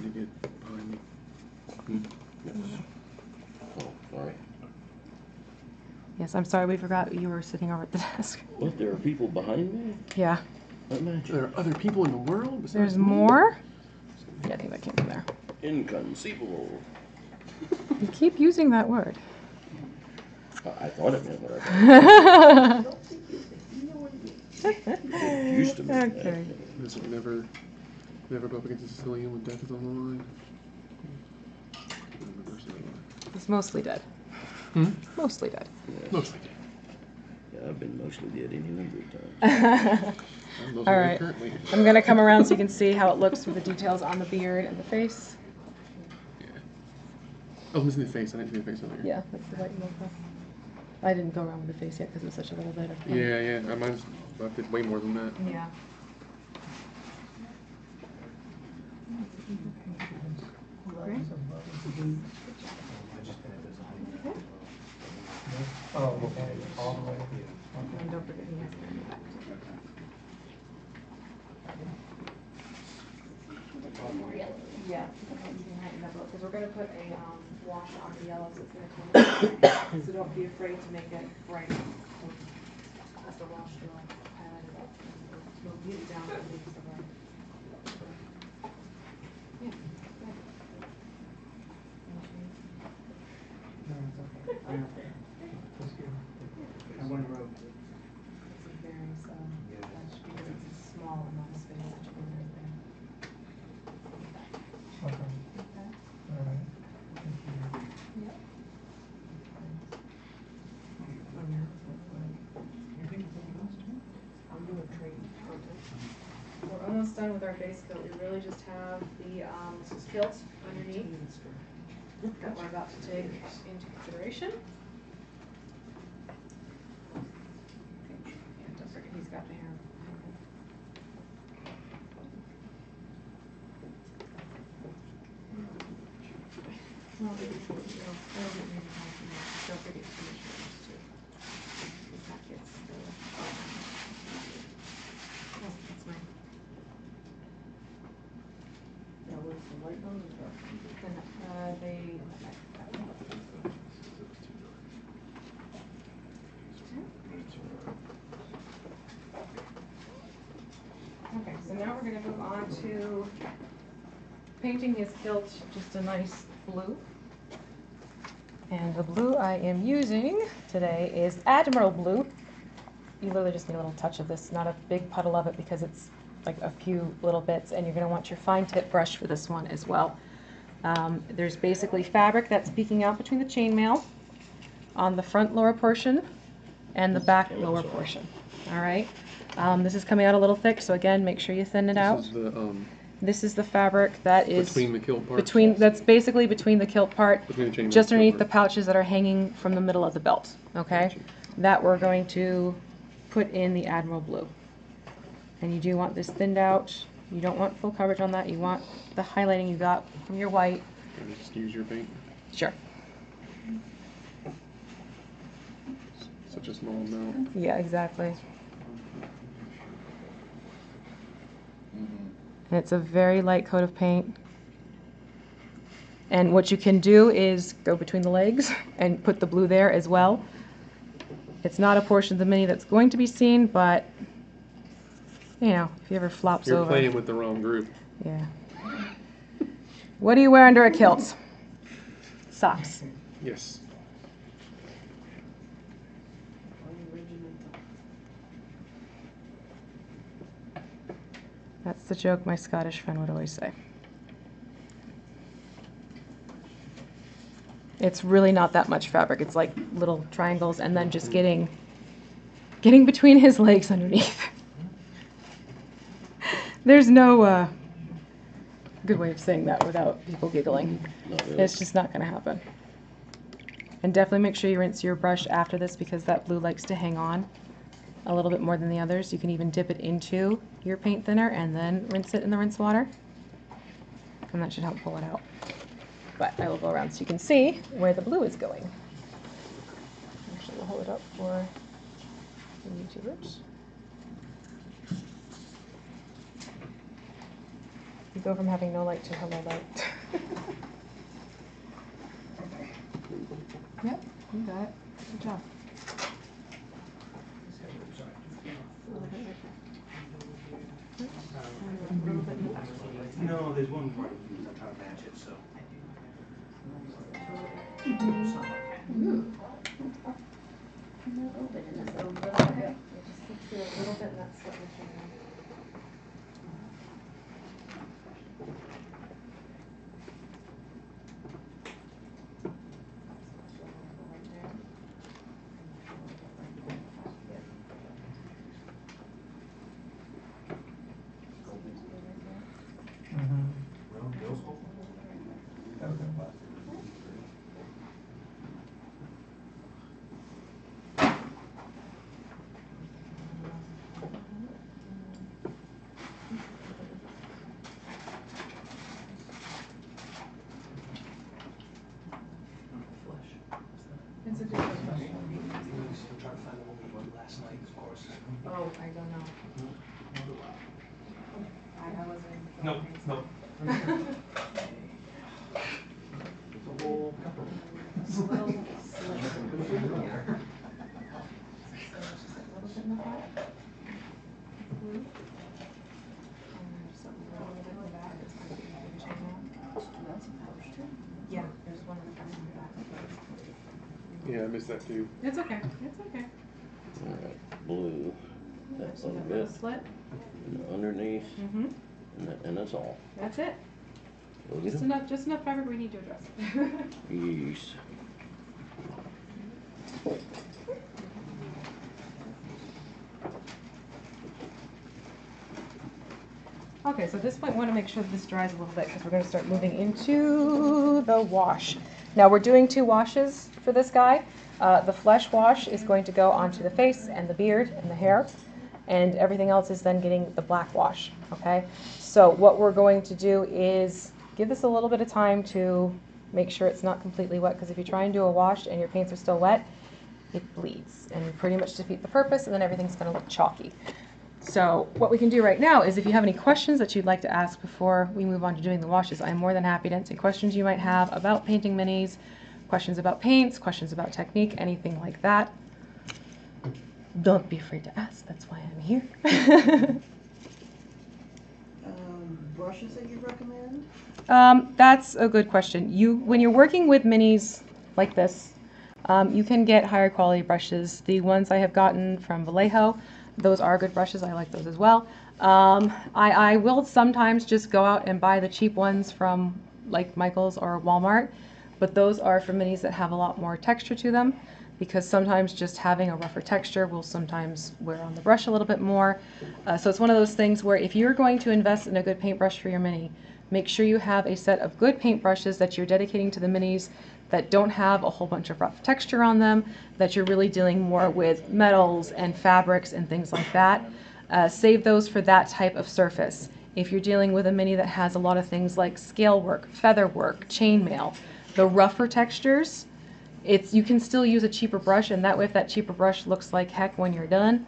You get behind me. Yes. Oh, sorry. Yes, I'm sorry, we forgot you were sitting over at the desk. What, there are people behind me? Yeah. What magic? There are other people in the world besides There's me? more? Yeah, I think that came from there. Inconceivable. You keep using that word. I thought it meant what I thought. It used to mean that. Okay. This will never go up against a Sicilian when death is on the line. He's mostly dead. Hmm? Mostly dead. Yes. Mostly. Yeah, I've been mostly dead any number of times. I'm mostly All right. currently. I'm going to come around so you can see how it looks with the details on the beard and the face. Yeah. Oh, I'm missing the face. I didn't see the face earlier. Yeah, that's the white mocha. I didn't go around with the face yet because it was such a little bit of fun. Yeah. Mine's I did way more than that. Yeah. Great. Oh, okay, all the way. And don't forget he has hair in the back. Yeah, because we're going to put a wash on the yellow, so it's going to come. So don't be afraid to make it bright. As the wash will highlight it up. We'll beat it down and leave the white. Yeah. No, it's okay. That's good. I want to rope. It's a very much because it's a small amount of space that you're going to Okay. All right. Thank you. almost done with our base coat. We really just have the kilt underneath that we're about to take into consideration. And don't forget, he's got the hair. Well, I don't need to talk to you. Don't forget to finish yours too. Because that gets the... Oh, that's mine. Yeah, where's the light on the dark? They... Okay, so now we're going to move on to painting his kilt just a nice blue. And the blue I am using today is Admiral Blue. You literally just need a little touch of this, not a big puddle of it because it's like a few little bits, and you're going to want your fine tip brush for this one as well. There's basically fabric that's peeking out between the chainmail on the front lower portion and the back lower portion. All right. This is coming out a little thick, so again, make sure you thin it out. This is the fabric that is between the kilt part. That's basically between the kilt part, Between the chainmail just and underneath kilt the part. pouches that are hanging from the middle of the belt. Okay, Gotcha. that we're going to put in the Admiral Blue. And you do want this thinned out. You don't want full coverage on that. You want the highlighting you got from your white. And just use your paint. Sure. Such a small amount. Yeah, exactly. And it's a very light coat of paint. And what you can do is go between the legs and put the blue there as well. It's not a portion of the mini that's going to be seen, but you know, if he ever flops You're over. playing with the wrong group. Yeah. What do you wear under a kilt? Socks. Yes. That's the joke my Scottish friend would always say. It's really not that much fabric. It's like little triangles and then just getting between his legs underneath. There's no good way of saying that without people giggling. Not really. It's just not going to happen. And definitely make sure you rinse your brush after this because that blue likes to hang on a little bit more than the others. You can even dip it into your paint thinner and then rinse it in the rinse water. And that should help pull it out. But I will go around so you can see where the blue is going. Actually, we'll hold it up for the YouTubers. You go from having no light to hello light. Yep, you got it. Good job. No, there's one more. I'm trying to match it, so. It's a different brush. I'm trying to find the one we went last night, of course. Oh, I don't know. I wasn't. No, no. It's a little slit. Yeah. So just a little bit in the front. Blue. And then just a little bit in the back. It's going to be a big chain now. Yeah, there's one in the front and the back. Yeah, I missed that too. It's okay. It's okay. Alright, blue. That So little that bit. little slit. And underneath. Mm-hmm. And that's all. That's it. Look at Just enough fabric we need to address. Yes. Okay, so at this point, I want to make sure that this dries a little bit because we're going to start moving into the wash. Now we're doing 2 washes for this guy. The flesh wash is going to go onto the face and the beard and the hair, and everything else is then getting the black wash, okay? So what we're going to do is give this a little bit of time to make sure it's not completely wet, because if you try and do a wash and your paints are still wet, it bleeds and pretty much defeat the purpose, and then everything's going to look chalky. So what we can do right now is if you have any questions that you'd like to ask before we move on to doing the washes, I'm more than happy to answer questions you might have about painting minis, questions about paints, questions about technique, anything like that. Don't be afraid to ask, that's why I'm here. Brushes that you recommend? That's a good question. When you're working with minis like this, you can get higher quality brushes. The ones I have gotten from Vallejo, those are good brushes. I like those as well. I will sometimes just go out and buy the cheap ones from like Michael's or Walmart, but those are for minis that have a lot more texture to them, because sometimes just having a rougher texture will sometimes wear on the brush a little bit more. So it's one of those things where if you're going to invest in a good paintbrush for your mini, make sure you have a set of good paintbrushes that you're dedicating to the minis that don't have a whole bunch of rough texture on them, that you're really dealing more with metals and fabrics and things like that. Save those for that type of surface. If you're dealing with a mini that has a lot of things like scale work, feather work, chainmail, the rougher textures, you can still use a cheaper brush, and that way if that cheaper brush looks like heck when you're done,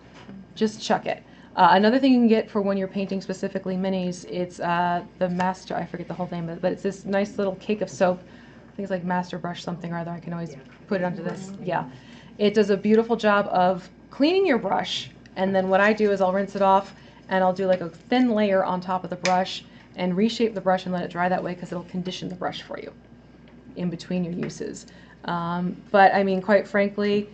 just chuck it. Another thing you can get for when you're painting specifically minis, it's the Master, I forget the whole name of it, but it's this nice little cake of soap. I think it's like Master Brush something or other. I can always put it onto this. Yeah. It does a beautiful job of cleaning your brush, and then what I do is I'll rinse it off and I'll do like a thin layer on top of the brush and reshape the brush and let it dry that way, because it'll condition the brush for you in between your uses. But I mean, quite frankly,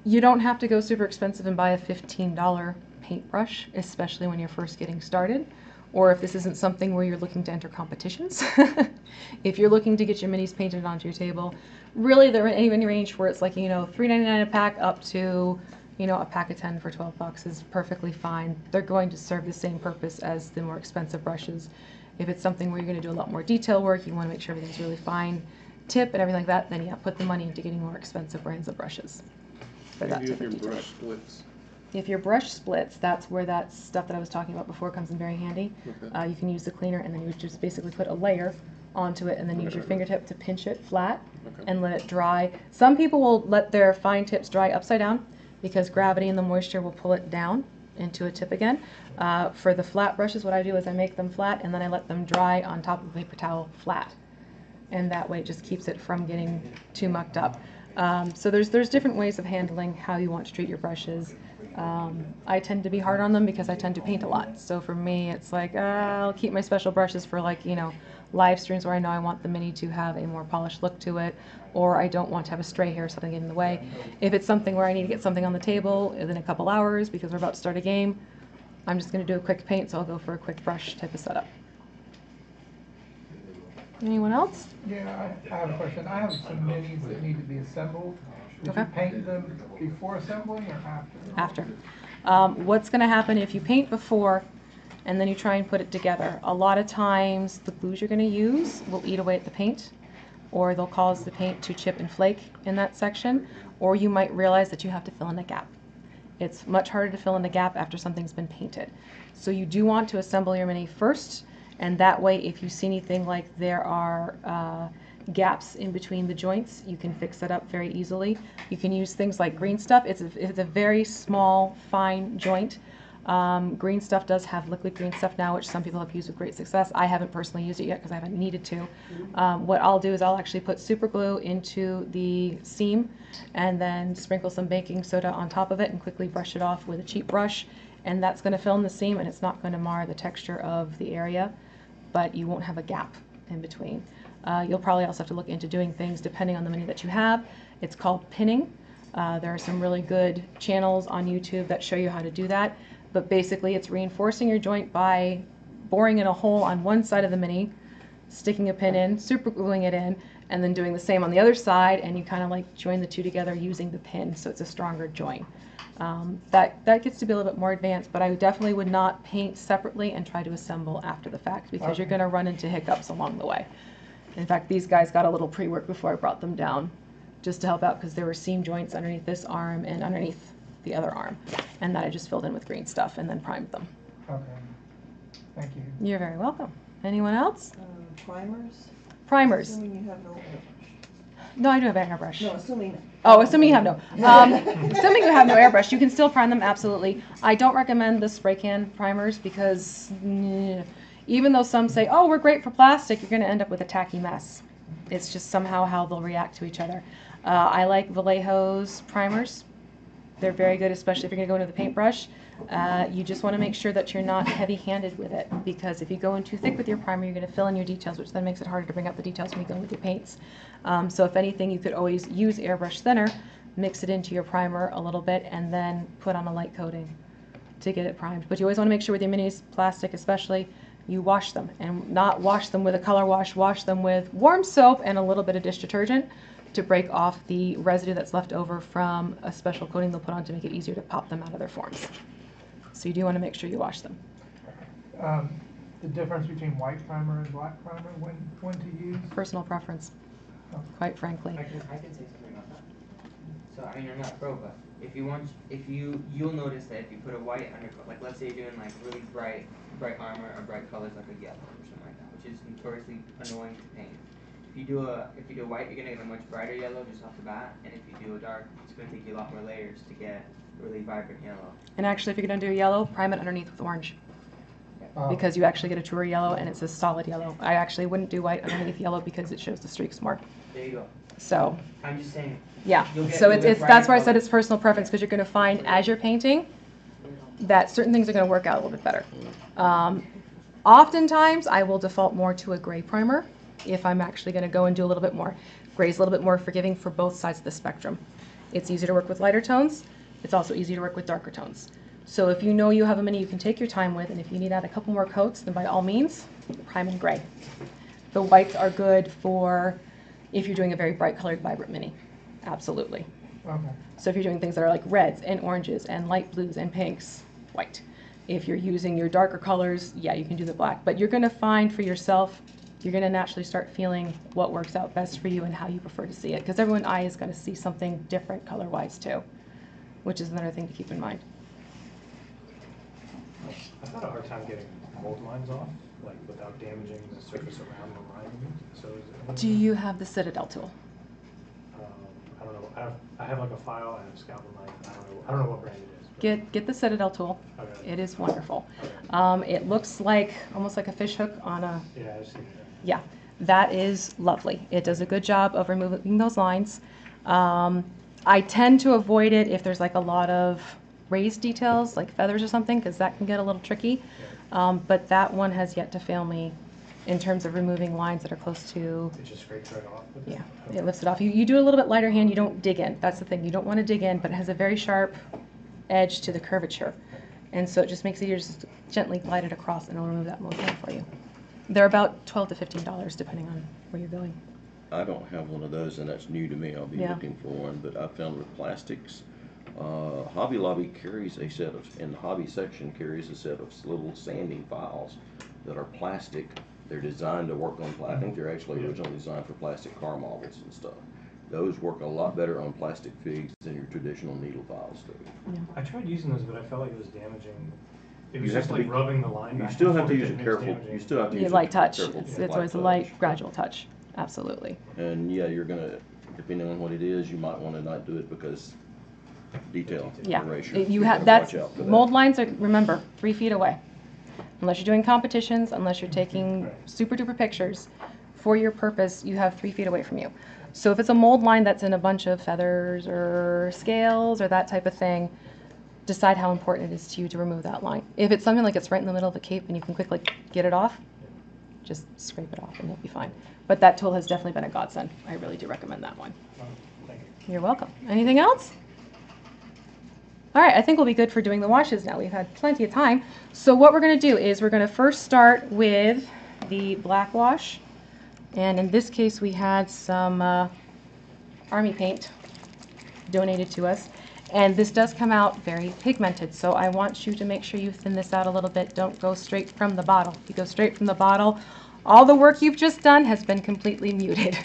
you don't have to go super expensive and buy a $15 paintbrush, especially when you're first getting started, or if this isn't something where you're looking to enter competitions. If you're looking to get your minis painted onto your table, really they're in any range where it's like, you know, $3.99 a pack up to, you know, a pack of 10 for 12 bucks is perfectly fine. They're going to serve the same purpose as the more expensive brushes. If it's something where you're going to do a lot more detail work, you want to make sure everything's really fine, tip and everything like that, then yeah, put the money into getting more expensive brands of brushes for that type of detail. Brush splits. If your brush splits, that's where that stuff that I was talking about before comes in very handy. Okay. You can use the cleaner, and then you would just basically put a layer onto it and then use your fingertip to pinch it flat and let it dry. Some people will let their fine tips dry upside down because gravity and the moisture will pull it down into a tip again. For the flat brushes, what I do is I make them flat and then I let them dry on top of a paper towel flat. And that way it just keeps it from getting too mucked up. So there's different ways of handling how you want to treat your brushes. I tend to be hard on them because I tend to paint a lot. So for me, it's like, I'll keep my special brushes for, like, you know, live streams where I know I want the mini to have a more polished look to it, or I don't want to have a stray hair or something in the way. If it's something where I need to get something on the table in a couple hours because we're about to start a game, I'm just going to do a quick paint, so I'll go for a quick brush type of setup. Anyone else? Yeah, I have a question. I have some minis that need to be assembled. Did Okay. you paint them before assembling or after? After. What's going to happen if you paint before and then you try and put it together? A lot of times the glues you're going to use will eat away at the paint, or they'll cause the paint to chip and flake in that section, or you might realize that you have to fill in a gap. It's much harder to fill in the gap after something's been painted. So you do want to assemble your mini first, and that way if you see anything like there are gaps in between the joints, you can fix that up very easily. You can use things like green stuff. It's a very small, fine joint. Green stuff does have liquid green stuff now, which some people have used with great success. I haven't personally used it yet because I haven't needed to. What I'll do is I'll actually put super glue into the seam and then sprinkle some baking soda on top of it and quickly brush it off with a cheap brush, and that's going to fill in the seam and it's not going to mar the texture of the area, but you won't have a gap in between. You'll probably also have to look into doing things depending on the mini that you have. It's called pinning. There are some really good channels on YouTube that show you how to do that. But basically it's reinforcing your joint by boring in a hole on one side of the mini, sticking a pin in, super gluing it in, and then doing the same on the other side, and you kind of like join the two together using the pin, so it's a stronger join. That gets to be a little bit more advanced, but I definitely would not paint separately and try to assemble after the fact, because you're going to run into hiccups along the way. In fact, these guys got a little pre-work before I brought them down, just to help out, because there were seam joints underneath this arm and underneath the other arm, and that I just filled in with green stuff and then primed them. Okay. Thank you. You're very welcome. Anyone else? Primers? Primers. Assuming you have no airbrush. No, I do have an airbrush. No, assuming. Oh, assuming you have no. Assuming you have no airbrush, you can still prime them, absolutely. I don't recommend the spray can primers because even though some say, oh, we're great for plastic, you're going to end up with a tacky mess. It's just somehow how they'll react to each other. I like Vallejo's primers. They're very good, especially if you're going to go into the paintbrush. You just want to make sure that you're not heavy-handed with it, because if you go in too thick with your primer, you're going to fill in your details, which then makes it harder to bring out the details when you go in with your paints. So if anything, you could always use airbrush thinner, mix it into your primer a little bit, and then put on a light coating to get it primed. But you always want to make sure with your minis, plastic especially, you wash them, and not wash them with a color wash them with warm soap and a little bit of dish detergent to break off the residue that's left over from a special coating they'll put on to make it easier to pop them out of their forms. So you do want to make sure you wash them. The difference between white primer and black primer, when to use? Personal preference, quite frankly. I can say something about that. So I mean, I'm not a pro, but you'll notice that if you put a white undercoat, like let's say you're doing like really bright armor or bright colors like a yellow or something like that, which is notoriously annoying to paint. If you do white, you're gonna get a much brighter yellow just off the bat, and if you do a dark, it's gonna take you a lot more layers to get a really vibrant yellow. And actually, if you're going to do yellow, prime it underneath with orange, because you actually get a truer yellow, and it's a solid yellow. I actually wouldn't do white underneath yellow because it shows the streaks more. There you go. So I'm just saying. yeah, so that's why I said it's personal preference, because you're going to find as you're painting that certain things are going to work out a little bit better. Oftentimes, I will default more to a gray primer if I'm actually going to go and do a little bit more. Gray's a little bit more forgiving for both sides of the spectrum. It's easier to work with lighter tones. It's also easy to work with darker tones. So if you know you have a mini you can take your time with, and if you need to add a couple more coats, then by all means, prime in gray. The whites are good for if you're doing a very bright colored, vibrant mini. Absolutely. Okay. So if you're doing things that are like reds and oranges and light blues and pinks, white. If you're using your darker colors, yeah, you can do the black. But you're going to find for yourself, you're going to naturally start feeling what works out best for you and how you prefer to see it. Because everyone's eye is going to see something different color-wise too, which is another thing to keep in mind. I've had a hard time getting mold lines off, like without damaging the surface around the line. So is it Do you have the Citadel tool? I don't know. I have like a file and a scalpel knife. I don't know what brand it is. Get the Citadel tool. Okay. It is wonderful. Okay. It looks like almost like a fish hook on a. Yeah, I've seen it. Yeah, that is lovely. It does a good job of removing those lines. I tend to avoid it if there's like a lot of raised details, like feathers or something, because that can get a little tricky. But that one has yet to fail me in terms of removing lines that are close to. It just scrapes right off. With Yeah, it? it lifts it off. You do a little bit lighter hand, you don't dig in. That's the thing. You don't want to dig in, but it has a very sharp edge to the curvature. And so it just makes it easier to just gently glide it across, and it'll remove that mold line for you. They're about $12 to $15 depending on where you're going. I don't have one of those, and that's new to me. I'll be Yeah. looking for one, but I found with plastics, Hobby Lobby carries a set of, in the hobby section, carries a set of little sanding files that are plastic. They're designed to work on plastic. I think they're actually originally designed for plastic car models and stuff. Those work a lot better on plastic figs than your traditional needle files do. Yeah. I tried using those, but I felt like it was damaging. It You was have just to like be- rubbing the line You back still and have to forth, use and it it was careful. damaging. You still have to Yeah, use light it touch. careful. It's light always a touch. light, gradual touch. Absolutely. And yeah, you're gonna, depending on what it is, you might want to not do it because detail, Yeah. erasure. You gotta have that's watch out for that. mold lines are, remember, 3 feet away. Unless you're doing competitions, unless you're taking Right. super duper pictures for your purpose, you have 3 feet away from you. So if it's a mold line that's in a bunch of feathers or scales or that type of thing, decide how important it is to you to remove that line. If it's something like it's right in the middle of the cape and you can quickly get it off, just scrape it off and you'll be fine. But that tool has definitely been a godsend. I really do recommend that one. Thank you. You're welcome. Anything else? All right, I think we'll be good for doing the washes now. We've had plenty of time. So what we're going to do is we're going to first start with the black wash. And in this case, we had some army paint donated to us. And this does come out very pigmented, so I want you to make sure you thin this out a little bit. Don't go straight from the bottle. If you go straight from the bottle, all the work you've just done has been completely muted.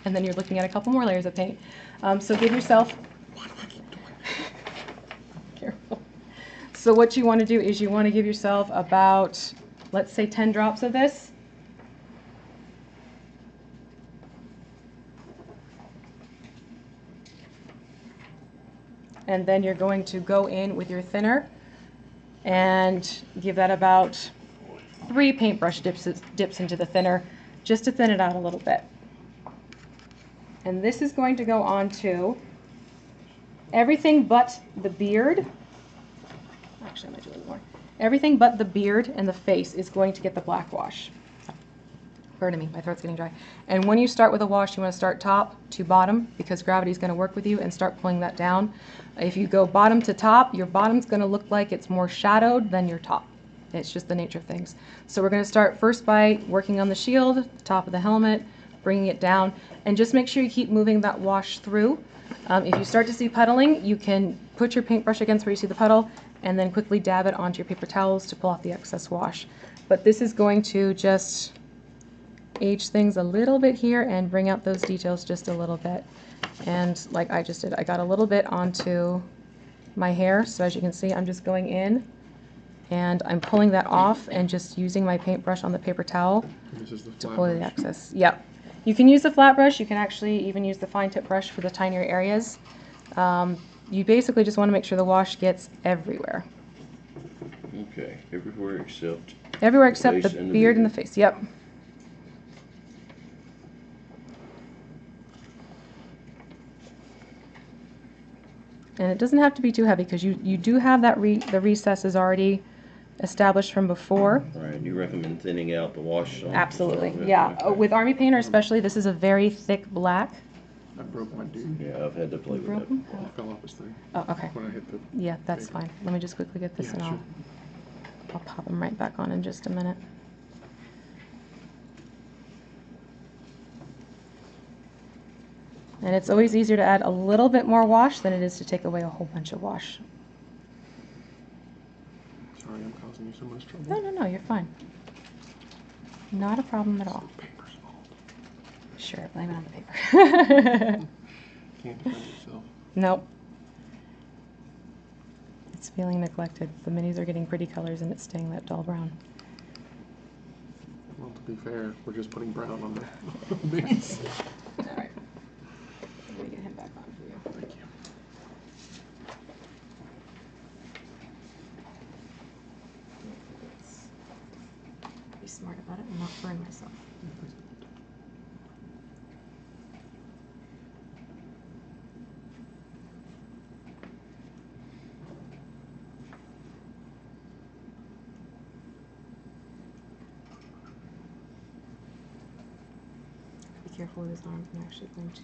And then you're looking at a couple more layers of paint. So give yourself... Careful. So what you want to do is you want to give yourself about, let's say, 10 drops of this. And then you're going to go in with your thinner and give that about 3 paintbrush dips into the thinner just to thin it out a little bit. And this is going to go on to everything but the beard. Actually, I might do a little more. Everything but the beard and the face is going to get the black wash. Pardon me, my throat's getting dry. And when you start with a wash, you want to start top to bottom because gravity is going to work with you and start pulling that down. If you go bottom to top, your bottom's going to look like it's more shadowed than your top. It's just the nature of things. So we're going to start first by working on the shield, the top of the helmet, bringing it down, and just make sure you keep moving that wash through. If you start to see puddling, you can put your paintbrush against where you see the puddle and then quickly dab it onto your paper towels to pull off the excess wash. But this is going to just age things a little bit here and bring out those details just a little bit. And like I just did, I got a little bit onto my hair, so as you can see, I'm just going in and I'm pulling that off and just using my paintbrush on the paper towel to pull the excess. Yep. You can use the flat brush, you can actually even use the fine tip brush for the tinier areas. You basically just want to make sure the wash gets everywhere. Okay, everywhere except... Everywhere except the beard and the face, yep. And it doesn't have to be too heavy because you do have that the recesses already established from before. Right, you recommend thinning out the wash? Absolutely, yeah. Okay. With army painter especially, this is a very thick black. I broke my dude. Yeah, I've had to play with that. It fell off his thing. Oh, okay. When I hit the yeah, that's fine. Let me just quickly get this and sure. I'll pop them right back on in just a minute. And it's always easier to add a little bit more wash than it is to take away a whole bunch of wash. Sorry, I'm causing you so much trouble. No, no, no, you're fine. Not a problem at all. Paper's fault. Sure, blame it on the paper. Can't defend yourself. Nope. It's feeling neglected. The minis are getting pretty colors and it's staying that dull brown. Well, to be fair, we're just putting brown on the mix. Alright. Let me get him back on for you. Thank you. Be smart about it and not burn myself. Be careful with his arms. I'm actually going to,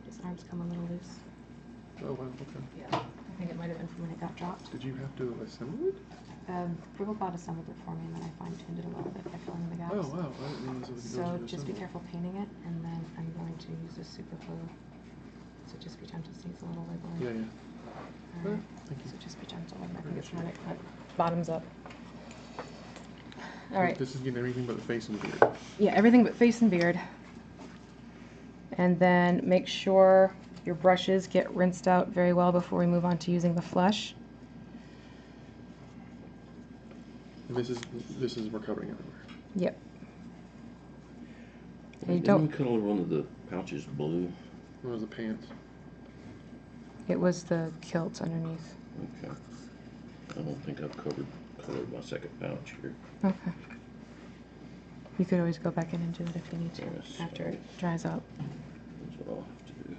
his arms come a little loose. Oh, wow, okay. Yeah, I think it might have been from when it got dropped. Did you have to assemble it? Crippled assembled it for me and then I fine-tuned it a little bit by filling in the gaps. Oh, wow. I didn't realize it was So just be careful painting it, and then I'm going to use this super glue. So just be gentle, see it's a little wiggly. Yeah, yeah. Alright, Thank you. so just be gentle. I think it's when it bottoms up. Alright. This is getting everything but the face and beard. Yeah, everything but face and beard. And then make sure your brushes get rinsed out very well before we move on to using the flesh. And this is we're covering everywhere. Yep. And you Didn't don't. we color one of the pouches blue? What was the pants? It was the kilt underneath. Okay. I don't think I've colored my second pouch here. Okay. You could always go back in and do it if you need to Yes. after it dries up. That's what I'll have to do.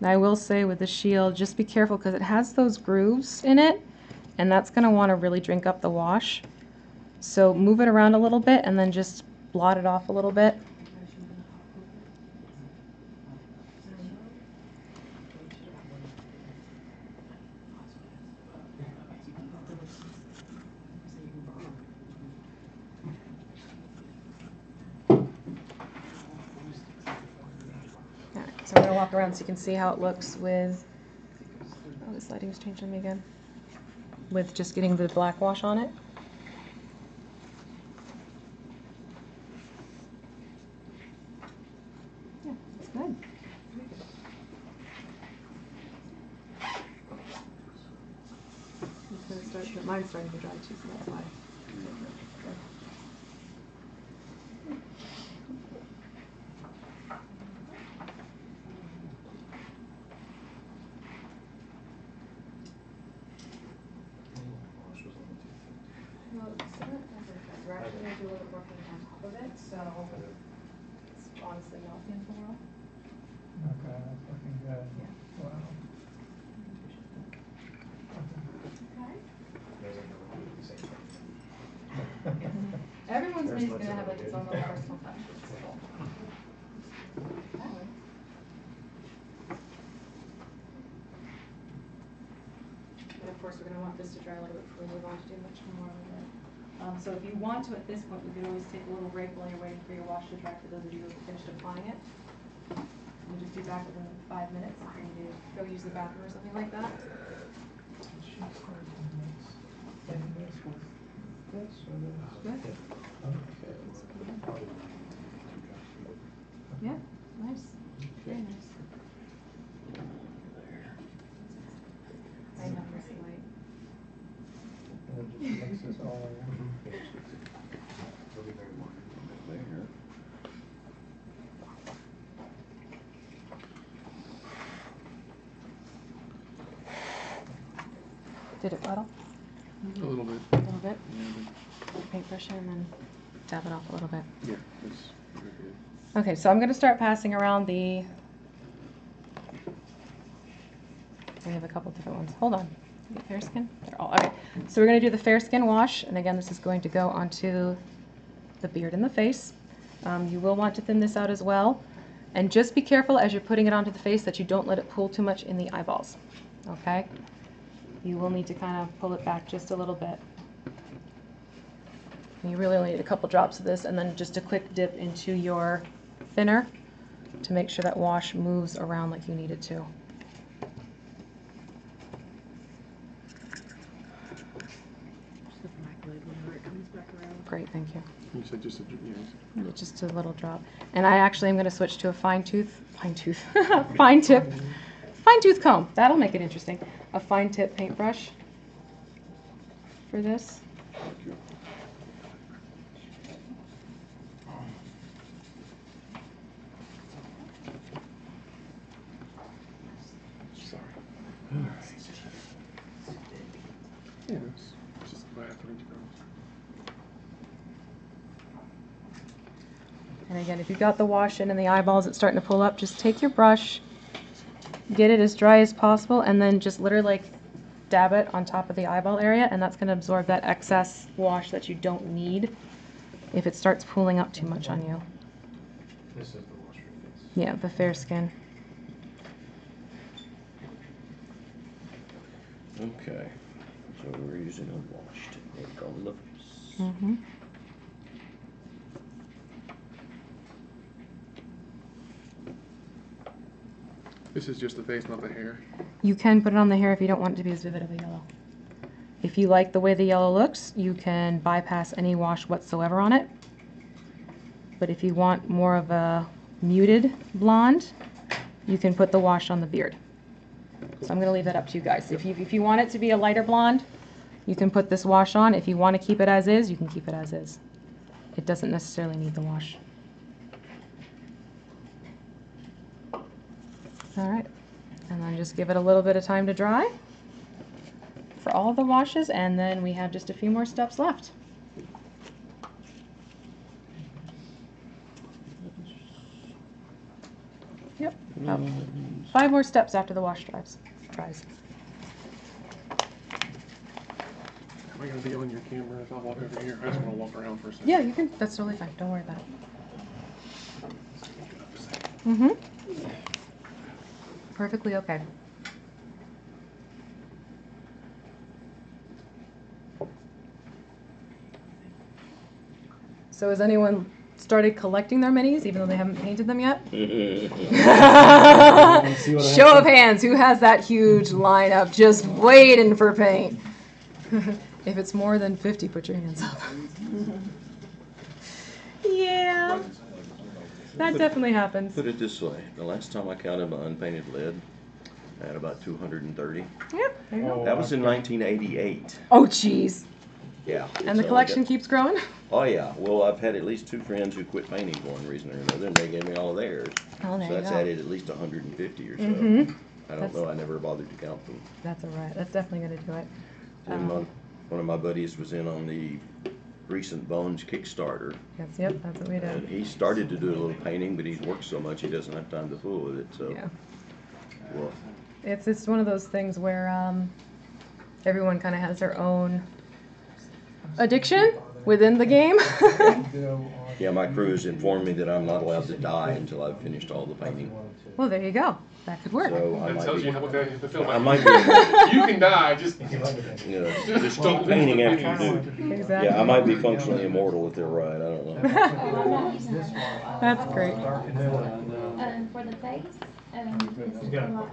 Now I will say with the shield, just be careful because it has those grooves in it, and that's going to want to really drink up the wash. So move it around a little bit and then just blot it off a little bit. So I'm going to walk around so you can see how it looks with, oh, this lighting's changed on me again, with just getting the black wash on it. Yeah, it's good. Mine's starting to dry too, so that's why. Well, we're actually going to do a little bit more paint on top of it, so it's honestly not the end of the world. Okay, that's looking good. Yeah. Wow. Everyone's maze is going to have like its own little personal touch. And of course, we're going to want this to dry a little bit before we move on to do much more with it. So if you want to, at this point, we can always take a little break while you're waiting for your wash to dry for those of you who have finished applying it. We'll just be back within 5 minutes if you need to go use the bathroom or something like that. Yeah, nice. Very nice. I know this light. There. Did it puddle? A little bit. A little bit? Yeah, Paintbrush it and then dab it off a little bit. yeah, that's very good. Okay, so I'm going to start passing around the... We have a couple different ones. Hold on. The fair skin? They're all... Okay, so we're going to do the fair skin wash. And again, this is going to go onto the beard and the face. You will want to thin this out as well. And just be careful as you're putting it onto the face that you don't let it pull too much in the eyeballs. Okay? You will need to kind of pull it back just a little bit. And you really only need a couple drops of this and then just a quick dip into your thinner to make sure that wash moves around like you need it to. Great, thank you. You said just a, Yeah, just a little drop. And I actually am going to switch to a fine tooth comb. That'll make it interesting. A fine tip paintbrush for this. sorry. Yeah, it's just about 3 inch girls. And again, if you've got the wash in and the eyeballs, it's starting to pull up, just take your brush, get it as dry as possible, and then just literally like dab it on top of the eyeball area, and that's going to absorb that excess wash that you don't need if it starts pooling up too much on you. This is the wash for face. Yeah, the fair skin. Okay, so we're using a wash technique on the lips. Mm-hmm. This is just the face, not the hair. You can put it on the hair if you don't want it to be as vivid of a yellow. If you like the way the yellow looks, you can bypass any wash whatsoever on it. But if you want more of a muted blonde, you can put the wash on the beard. So I'm going to leave that up to you guys. If you want it to be a lighter blonde, you can put this wash on. If you want to keep it as is, you can keep it as is. It doesn't necessarily need the wash. All right, and then just give it a little bit of time to dry for all of the washes, and then we have just a few more steps left. Yep, about 5 more steps after the wash dries. Am I going to be on your camera if I walk over here? I just want to walk around for a second. Yeah, you can. That's totally fine. Don't worry about it. Mm-hmm. Perfectly okay. So is anyone started collecting their minis, even though they haven't painted them yet? See what I Show have of hands, who has that huge lineup just waiting for paint? If it's more than 50, put your hands up. Yeah, that definitely happens. Put it this way, the last time I counted my unpainted lead, I had about 230. Yep, there you go. That was in 1988. Oh, jeez. Yeah. And the collection keeps growing? Oh, yeah. Well, I've had at least 2 friends who quit painting for one reason or another, and they gave me all of theirs. Oh, there So you that's go. added at least 150 or so. Mm-hmm. I don't know. I never bothered to count them. That's all right. That's definitely going to do it. And one of my buddies was in on the recent Bones Kickstarter. Yep, that's what we And did. he started to do a little painting, but he's worked so much he doesn't have time to fool with it. So, Yeah. well, It's one of those things where everyone kind of has their own addiction within the game. yeah, my crew has informed me that I'm not allowed to die until I've finished all the painting. Well, there you go. That could work. So I That might tells be, you how what the film I might might be. You can die, just just keep painting after you do. Exactly. Yeah, I might be functionally immortal if they're right. I don't know. That's great. For the face, this is Yeah. a lot.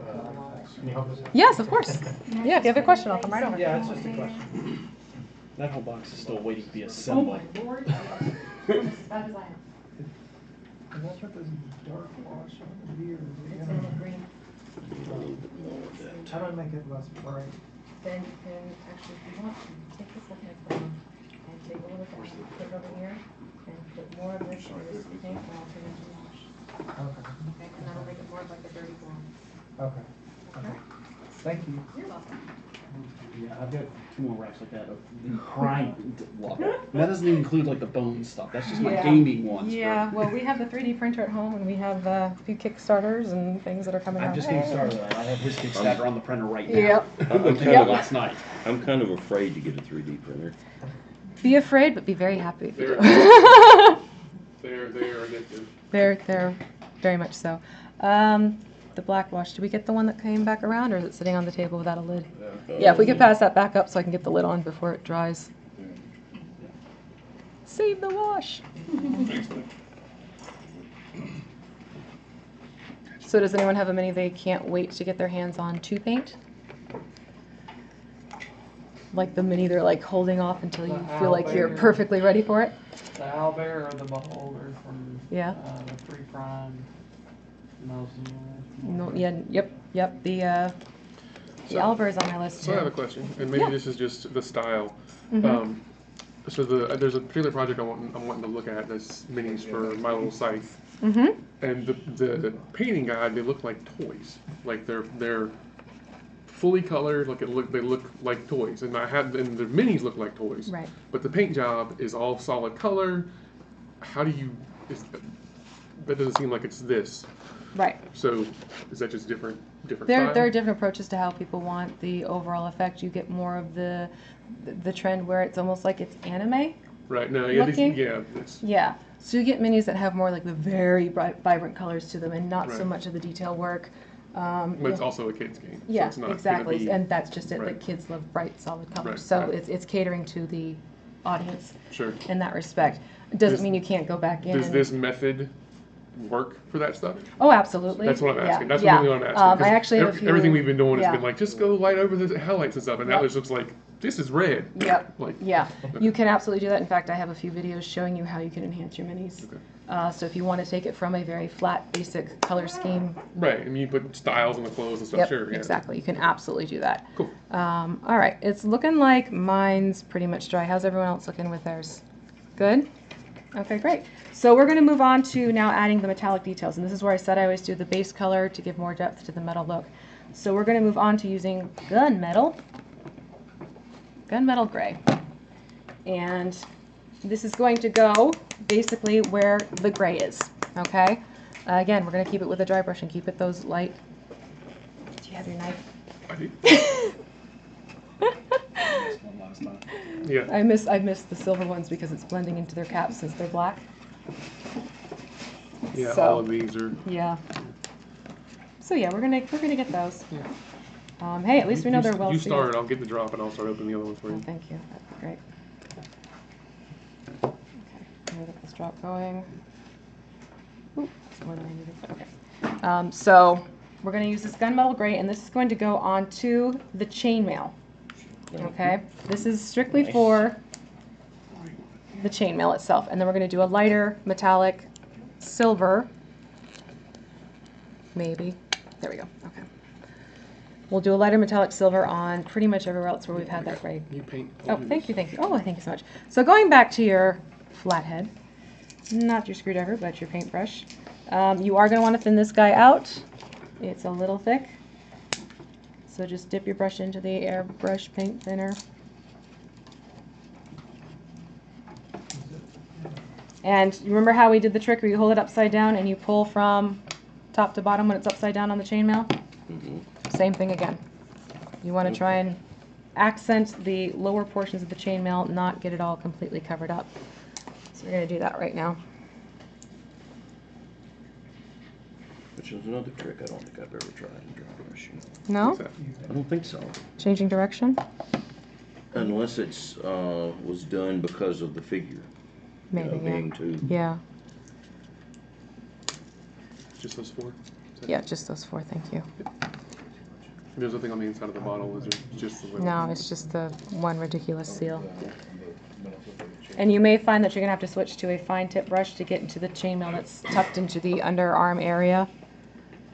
Can you help us? Yes, of course. Yeah, if you have a question, I'll come right over. Yeah, it's just a question. That whole box is still waiting to be assembled. Lord. That is I am. Is that what this dark wash on the beer? It's in the green. How do I make it less bright? Then you can actually, if you want, take this up next one and take a little bit, put it over here, and put more of this in this paint, and I'll put it into wash. Okay, Okay, and that'll make it more of like a dirty blonde. okay, okay. Thank you. You're welcome. Yeah, I've got 2 more racks like that of the primed lava. And that doesn't even include like the bone stuff. That's just my Yeah. gaming ones. Yeah, well, we have the 3D printer at home, and we have a few Kickstarters and things that are coming out. I'm just getting started. I have his Kickstarter on the printer right now. Yep. I'm I kind of, last night. I'm kind of afraid to get a 3D printer. Be afraid, but be very happy if you do. They're addictive. They're very much so. The black wash, did we get the one that came back around, or is it sitting on the table without a lid? Yeah, if we could pass that back up so I can get the lid on before it dries. Save the wash. So does anyone have a mini they can't wait to get their hands on to paint? Like the mini they're like holding off until you feel like you're Owlbear. perfectly ready for it? The owlbear or the beholder from Yeah. the pre-prime Muse. No, yeah, yep. The owlbear is on my list So I have a too. question, and maybe Yeah. this is just the style. Mhm. So there's a particular project I'm wanting to look at that's minis for my little site, Mm-hmm. and the painting guide, they look like toys, like they're fully colored, like they look like toys, and the minis look like toys. Right. But the paint job is all solid color. How do you? That doesn't seem like it's this. Right. So is that just different There style? are different approaches to how people want the overall effect. You get more of the trend where it's almost like it's anime. Right. No. Yeah. looking. It's, Yeah. So you get minis that have more like the very bright, vibrant colors to them, and not so Right. much of the detail work. but it's also a kid's game. So Yeah, it's not gonna exactly. be- And that's just it. Right. Like kids love bright, solid colors. Right. So Right. it's catering to the audience Sure. in that respect. It doesn't Does- mean you can't go back in. Does and- this method work for that stuff? Oh, absolutely. That's what I'm asking. Yeah. That's yeah. really what I'm asking. 'cause I actually have a few. everything we've been doing yeah. has been like, just go light over the highlights and stuff, and now Yep. it looks like this is red. Yep. Like, Yeah, you can absolutely do that. In fact, I have a few videos showing you how you can enhance your minis. Okay. So if you want to take it from a very flat, basic color scheme, right. I mean, you put styles on the clothes and stuff. yep, Sure. Yeah. exactly. You can absolutely do that. Cool. All right, it's looking like mine's pretty much dry. How's everyone else looking with theirs? Good? Okay, great. So we're going to move on to now adding the metallic details. And this is where I said I always do the base color to give more depth to the metal look. So we're going to move on to using gunmetal gray. And this is going to go basically where the gray is, okay? Again, we're going to keep it with a dry brush and keep it those light. Do you have your knife? I do. This one last time. Yeah. I miss the silver ones because it's blending into their caps since they're black. Yeah. So- all of these are. Yeah. So yeah, we're gonna get those. Hey, at least we know they're well You sealed. start. I'll get the drop, and I'll start opening the other ones for Oh, you. thank you. That'd be great. Okay. this drop going. Ooh, that's more than I needed. Okay. So we're going to use this gunmetal gray, and this is going to go onto the chainmail. Okay. This is strictly Nice. for the chainmail itself, and then we're going to do a lighter metallic silver. Maybe. There we go. Okay. We'll do a lighter metallic silver on pretty much everywhere else where we've had that gray. You paint. Oh, thank you, thank you. Oh, thank you so much. So going back to your flathead, not your screwdriver, but your paintbrush, you are going to want to thin this guy out. It's a little thick. So just dip your brush into the airbrush paint thinner. And you remember how we did the trick where you hold it upside down and you pull from top to bottom when it's upside down on the chainmail? Mm-hmm. Same thing again. You want to try and accent the lower portions of the chainmail, not get it all completely covered up. So we're going to do that right now. Which is another trick I don't think I've ever tried in dry brushing. No? I don't think so. Changing direction? Unless it's was done because of the figure. Maybe, yeah. Being too. Yeah. Just those 4? Yeah, just those 4, thank you. There's nothing on the inside of the bottle, is there? Just the little... No, it's just the one ridiculous seal. And you may find that you're going to have to switch to a fine tip brush to get into the chainmail that's tucked into the underarm area,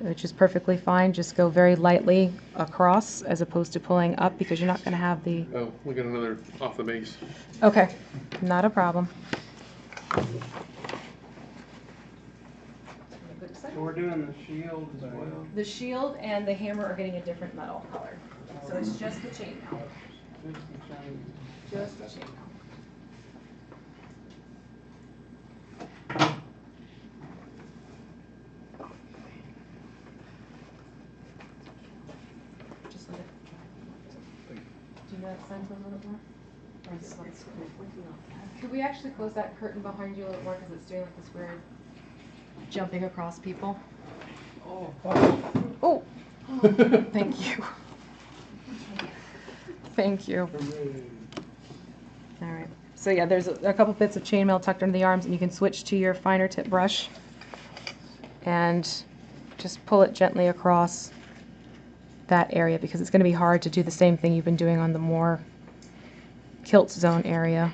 which is perfectly fine. Just go very lightly across as opposed to pulling up because you're not going to have the... Oh, we got another off the base. Okay, not a problem. So we're doing the shield as well. The shield and the hammer are getting a different metal color. So it's just the chainmail. Just the chain. Just the chainmail. Just let it dry. Do you know that sign for a little bit more? Could we actually close that curtain behind you a little more because it's doing like this weird jumping across people? Oh! Thank you. Thank you. All right. So yeah, there's a couple bits of chainmail tucked under the arms, and you can switch to your finer tip brush and just pull it gently across that area because it's going to be hard to do the same thing you've been doing on the more kilt zone area.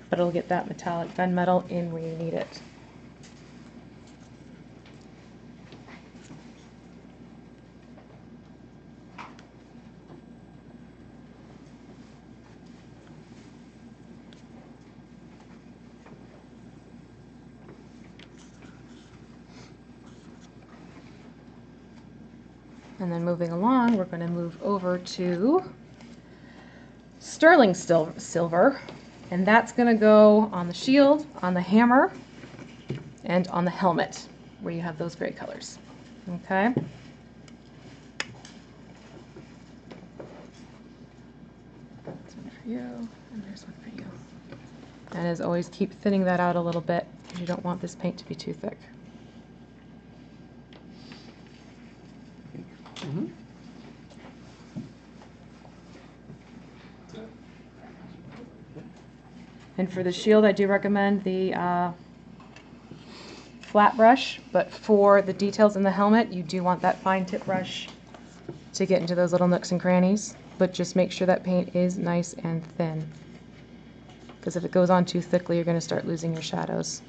But it'll get that metallic gunmetal in where you need it. And then moving along, we're going to move over to sterling silver, and that's going to go on the shield, on the hammer, and on the helmet, where you have those gray colors. Okay? There's one for you, and there's one for you. And as always, keep thinning that out a little bit, because you don't want this paint to be too thick. Mm-hmm. And for the shield, I do recommend the flat brush, but for the details in the helmet, you do want that fine tip brush to get into those little nooks and crannies, but just make sure that paint is nice and thin, because if it goes on too thickly, you're going to start losing your shadows.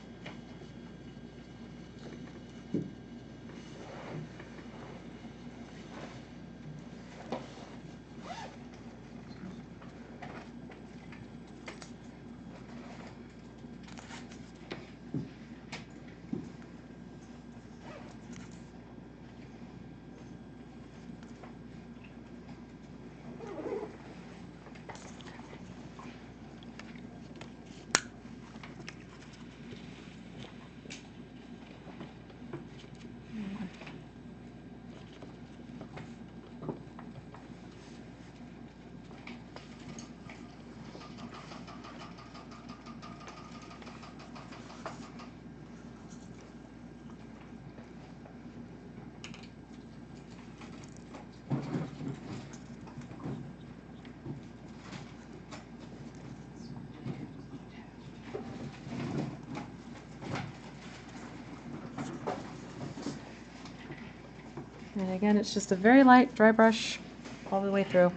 And again, it's just a very light dry brush all the way through.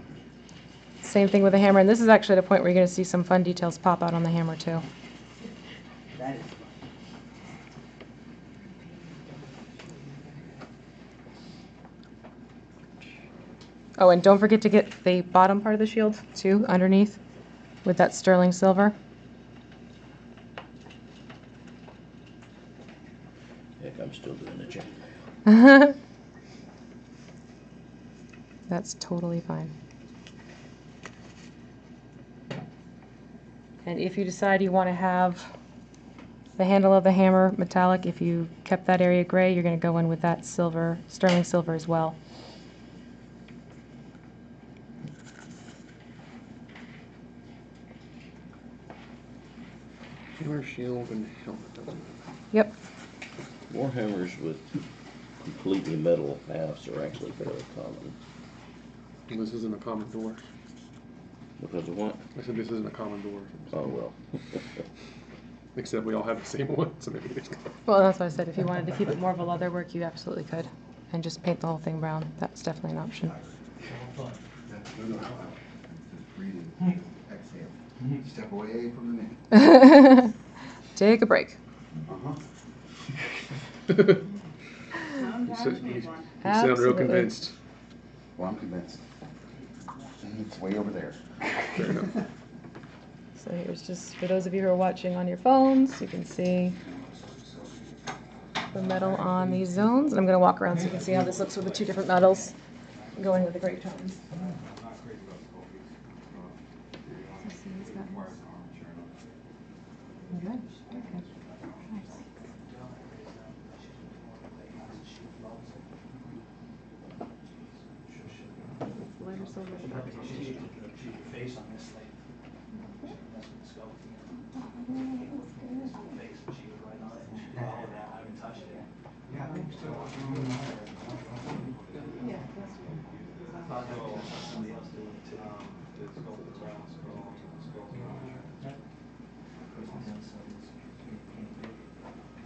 Same thing with the hammer, and this is actually the point where you're going to see some fun details pop out on the hammer too. That is Oh, and don't forget to get the bottom part of the shield too, underneath, with that sterling silver. Heck, I'm still doing the check. That's totally fine. And if you decide you want to have the handle of the hammer metallic, if you kept that area gray, you're going to go in with that silver, sterling silver as well. Hammer, shield, and helmet. Yep. Warhammers with completely metal halves are actually fairly common. This isn't a common dwarf. Because of what? I said this isn't a common dwarf. Oh, well. Except we all have the same one, so maybe it is. Well, that's what I said. If you wanted to keep it more of a leather work, you absolutely could. And just paint the whole thing brown. That's definitely an option. Just breathing, exhale. Step away from the man. Take a break. You Sometimes you we sound real Absolutely. convinced. Well, I'm convinced. And it's way over there. Fair enough. So here's just, for those of you who are watching on your phones, you can see the metal on these zones. And I'm going to walk around so you can see how this looks with the two different metals going with the gray tones. Good. Okay. Nice. Lighter silver at the back. Face on this thing. That's what the skull face, and she was right on it. She followed that, I haven't touched it. Yeah, I think so. Yeah, that's good. I thought that was somebody else doing it too. The skull, the brown skull, skull.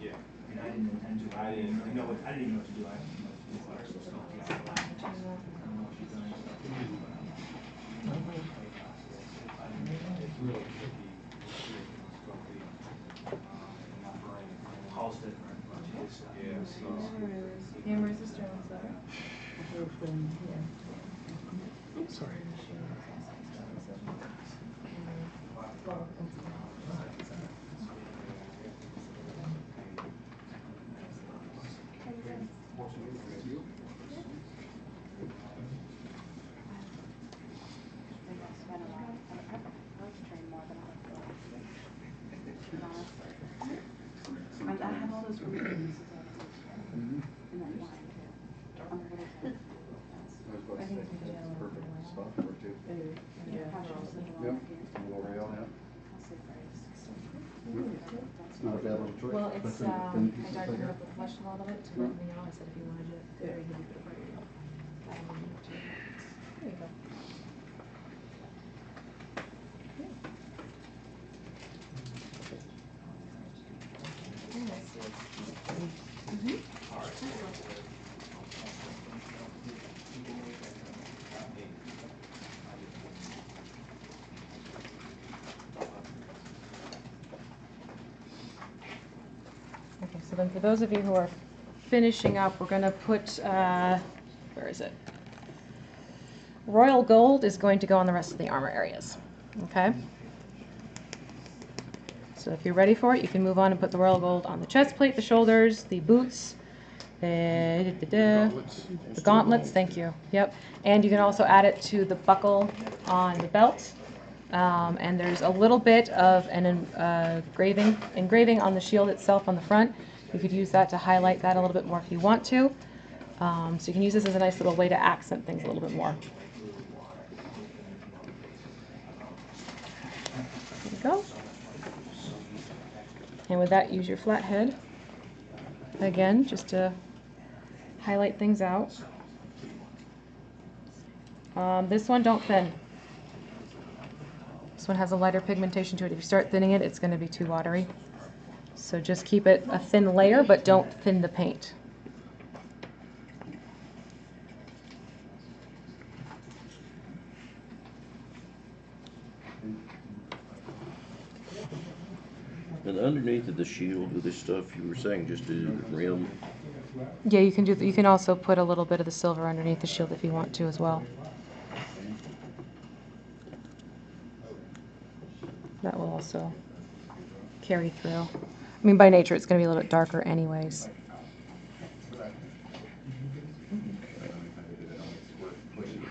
Yeah. And I didn't intend to. I didn't even know what to do. I didn't know what to do. Skull. I don't know what she's done. It's really tricky. Paul's different. Yeah. Hammer is a sterling silver. Oops, sorry. I have all those readings. And that wine too. I was about to say, that's a perfect spot for it too. Yep, L'Oreal, yeah. It's not a bad little choice. Well, it's, especially I with thin pieces darkened like it that. up with flesh a little bit to let me know. I said if you wanted it very heavy for the party. There you go. Very nice. Okay, so then for those of you who are finishing up, we're going to put, where is it? Royal gold is going to go on the rest of the armor areas. Okay? So if you're ready for it, you can move on and put the royal gold on the chest plate, the shoulders, the boots, the gauntlets, thank you. Yep. And you can also add it to the buckle on the belt. And there's a little bit of an engraving on the shield itself on the front. You could use that to highlight that a little bit more if you want to. So you can use this as a nice little way to accent things a little bit more. There you go. And with that, use your flat head again, just to highlight things out. This one, don't thin. This one has a lighter pigmentation to it. If you start thinning it, it's going to be too watery. So just keep it a thin layer, but don't thin the paint. And underneath of the shield of this stuff, you were saying just do the rim. Yeah, you can do. You can also put a little bit of the silver underneath the shield if you want to as well. That will also carry through. I mean, by nature, it's going to be a little bit darker anyways.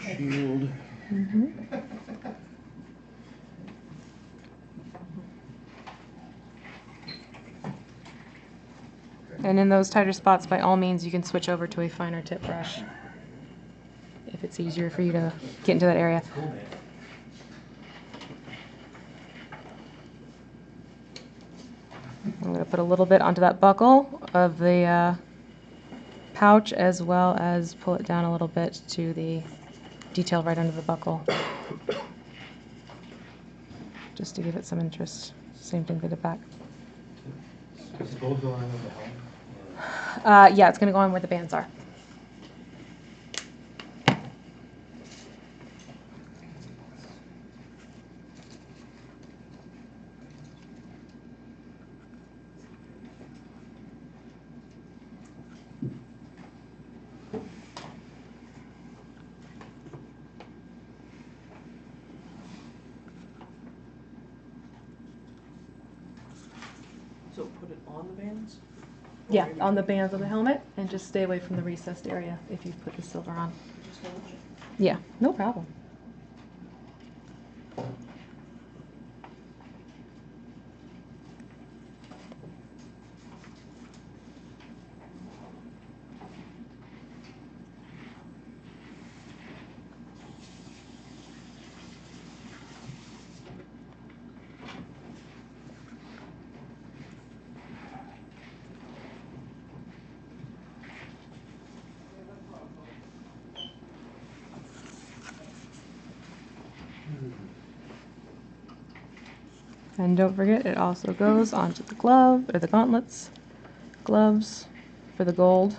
Shield. And in those tighter spots, by all means, you can switch over to a finer tip brush if it's easier for you to get into that area. I'm going to put a little bit onto that buckle of the pouch, as well as pull it down a little bit to the detail right under the buckle, just to give it some interest. Same thing for the back. Does the gold go on with the helmet? Yeah, it's going to go on where the bands are. So put it on the bands? Yeah, on the bands of the helmet, and just stay away from the recessed area if you put the silver on. Just hold it. Yeah, no problem. And don't forget, it also goes onto the glove, or the gauntlets, gloves for the gold.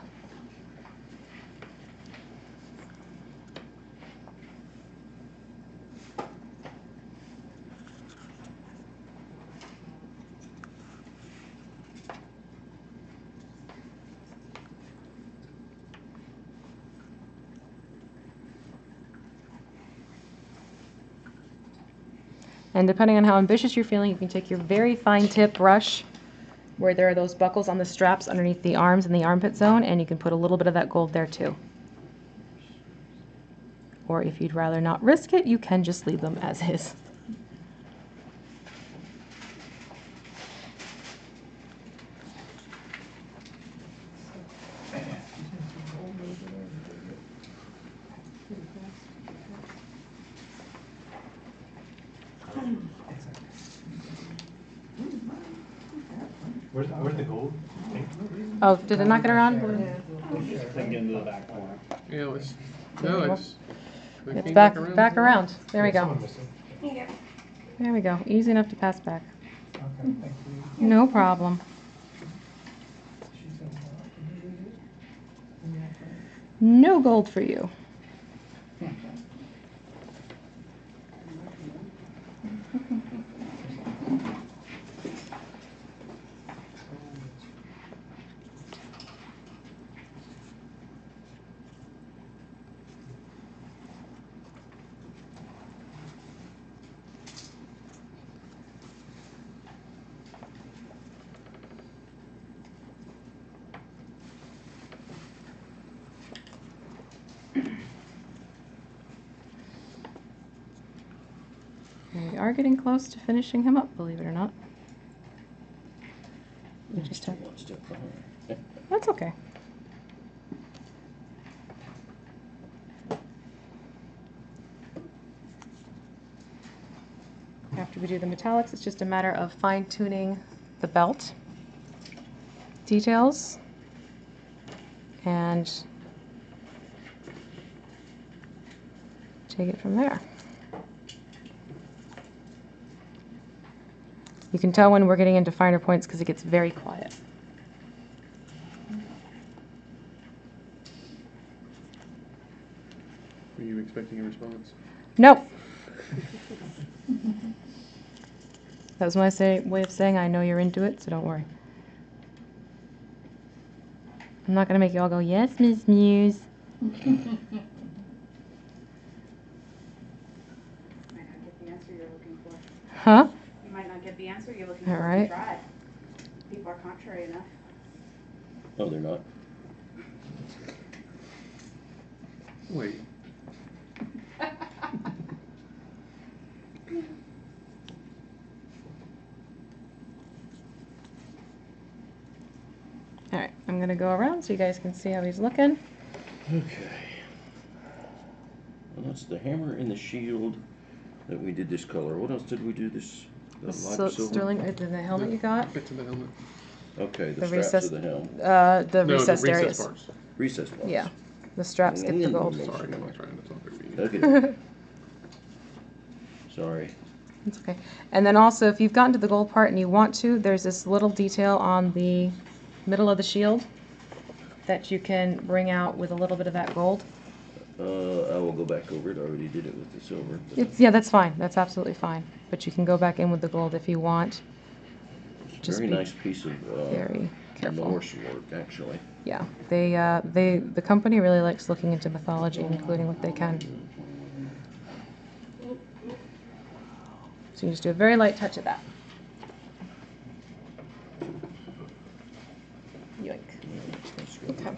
And depending on how ambitious you're feeling, you can take your very fine tip brush where there are those buckles on the straps underneath the arms and the armpit zone, and you can put a little bit of that gold there too. Or if you'd rather not risk it, you can just leave them as is. Where's the gold? Oh, did it not get around? Get into the back corner. Yeah, let's. No, it's. It's back around. There we go. Someone missing. There we go. Easy enough to pass back. Okay, thank you. No problem. No gold for you. And we are getting close to finishing him up, believe it or not. We just have. One step behind. That's okay. After we do the metallics, it's just a matter of fine-tuning the belt details and take it from there. You can tell when we're getting into finer points because it gets very quiet. Were you expecting a response? Nope. That was my way of saying I know you're into it, so don't worry. I'm not gonna make you all go, yes, Miss Muse. Might not get the answer you're looking for. Huh? You might not get the answer you're looking All for if right. you try. People are contrary enough. No, they're not. Wait. All right, I'm gonna go around so you guys can see how he's looking. Okay. Well, that's the hammer and the shield that we did this color. What else did we do this? The light silver? Sterling, the helmet you got. Bits of the helmet. Okay, the The straps recessed- of the helm. The No, recessed the areas. parts. Recess parts. Yeah, the straps get the gold. Sorry, I'm not trying to talk over you. Okay. Sorry. It's okay. And then also, if you've gotten to the gold part and you want to, there's this little detail on the middle of the shield that you can bring out with a little bit of that gold. I will go back over it. I already did it with the silver. Yeah, that's fine. That's absolutely fine. But you can go back in with the gold if you want. It's a very nice piece of Very careful. Norse work, actually. Yeah, the company really likes looking into mythology and including what they can. So you just do a very light touch of that. Yoink. Okay.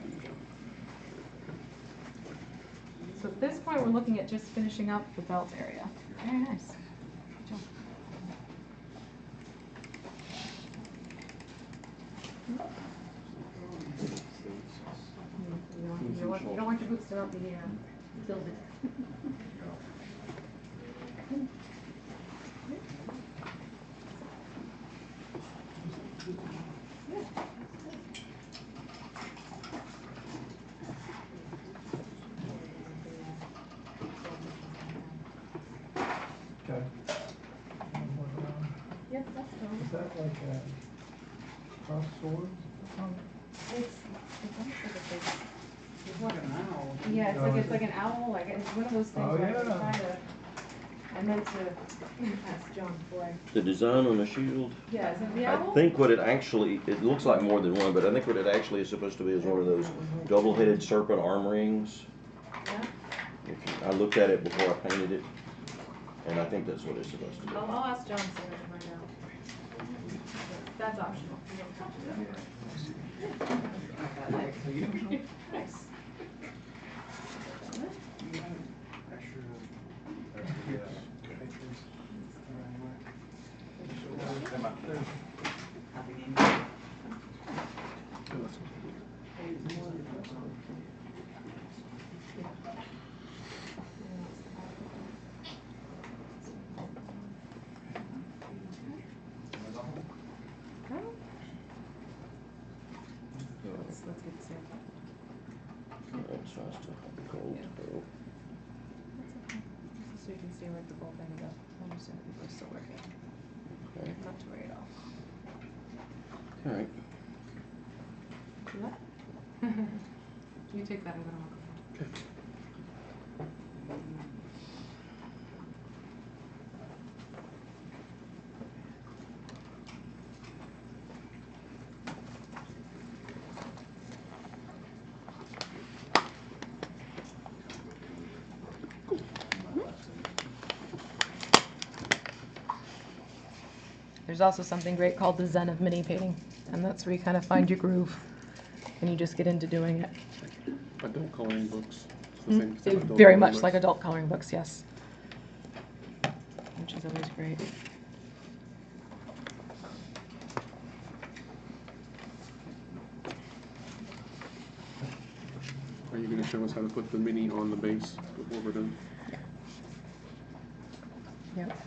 So at this point, we're looking at just finishing up the belt area. Very nice. Good job. You don't want your boots to not be tilted. Okay. Yes, that's fine. Is that like a cross sword? It's Like an owl. yeah, it's like an owl, like it's one of those things Oh, where yeah. I meant to ask John before I. The design on the shield, Yeah, is it the I owl? think what it actually, it looks like more than one, but I think what it actually is supposed to be is one of those double-headed serpent arm rings. Yeah. I looked at it before I painted it, and I think that's what it's supposed to be. I'll ask John so I can find out. That's optional. You don't have to do that. Nice. Let's get the sample. That's nice to gold. Oh. That's okay. Just so you can see where the gold ended up. I understand that people are still working. Okay. Not to worry at all. All right. What? You take that, I'm gonna walk over. Okay. There's also something great called the Zen of mini painting, and that's where you kind of find your groove, and you just get into doing it. Adult coloring books. It's the same stuff, adult Very coloring much books. like adult coloring books, yes. Which is always great. Are you going to show us how to put the mini on the base before we're done? Yep.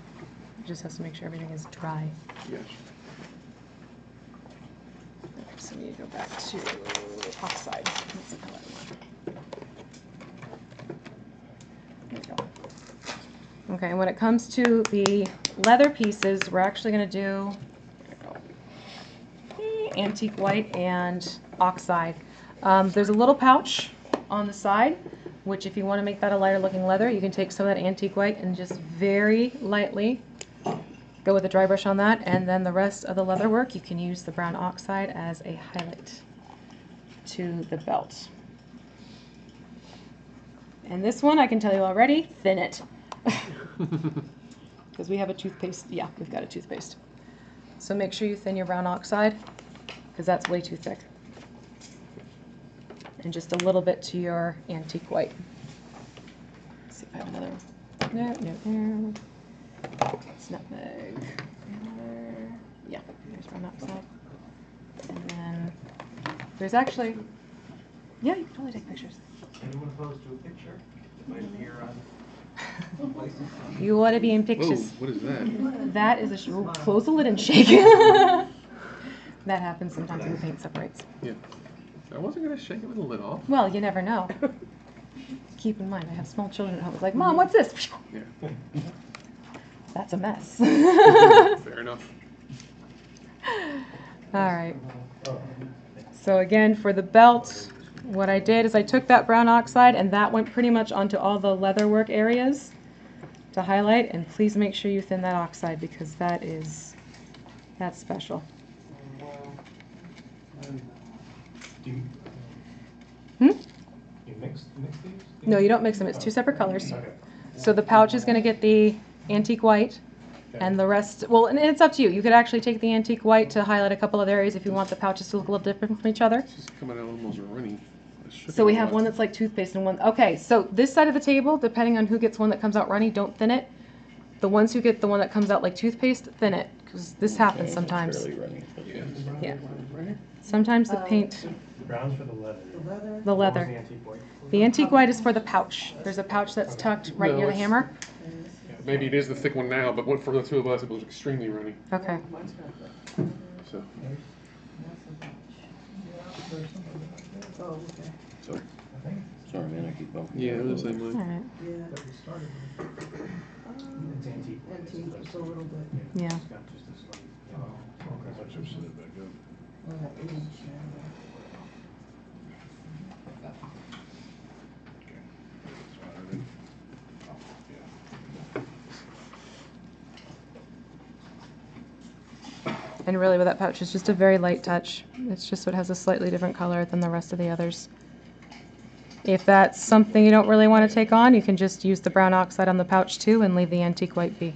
Just has to make sure everything is dry. Yes. Okay, so we need to go back to offside. That's the color one. There we go. Okay, when it comes to the leather pieces, we're actually going to do antique white and oxide. There's a little pouch on the side, which if you want to make that a lighter looking leather, you can take some of that antique white and just very lightly go with a dry brush on that, and then the rest of the leather work, you can use the brown oxide as a highlight to the belt. And this one, I can tell you already, thin it. Because we have a toothpaste. Yeah, we've got a toothpaste. So make sure you thin your brown oxide, because that's way too thick. And just a little bit to your antique white. Let's see if I have another. No. It's nutmeg. Yeah, there's brown oxide. And then there's actually, yeah, you can totally take pictures. Anyone opposed to a picture? Might appear on. You want to be in Whoa, pictures. what is that? That is a close the lid and shake. That happens sometimes when the paint separates. Yeah. I wasn't going to shake it with the lid off. Well, you never know. Keep in mind, I have small children at home. It's like, Mom, what's this? Yeah. That's a mess. Fair enough. All right. So again, for the belt, what I did is I took that brown oxide and that went pretty much onto all the leatherwork areas to highlight. And please make sure you thin that oxide because that's special. Do you, Hmm? you mix these? No, you don't mix them. It's two separate colors. Okay. So the pouch is going to get the antique white. And the rest, well, and it's up to you. You could actually take the antique white to highlight a couple of areas if you want the pouches to look a little different from each other. It's just coming out almost runny. So we have one that's like toothpaste and one, okay, so this side of the table, depending on who gets one that comes out runny, don't thin it. The ones who get the one that comes out like toothpaste, thin it, because this happens sometimes. Fairly runny, but yeah. Yeah. Sometimes the paint, The brown's for the leather. the What was leather. the antique white for? The antique white is for the pouch. There's a pouch that's tucked right No, near the it's- hammer. Yeah, maybe it is the thick one now, but for the two of us, it was extremely runny. Okay. So. Oh, okay. So, sorry man, I keep bumping. Yeah, it was the All same way. right. Yeah. It's antique. Antique, just a little bit. Yeah. It's got just a slight, And really with that pouch, it's just a very light touch. It's just so it has a slightly different color than the rest of the others. If that's something you don't really want to take on, you can just use the brown oxide on the pouch too and leave the antique white be.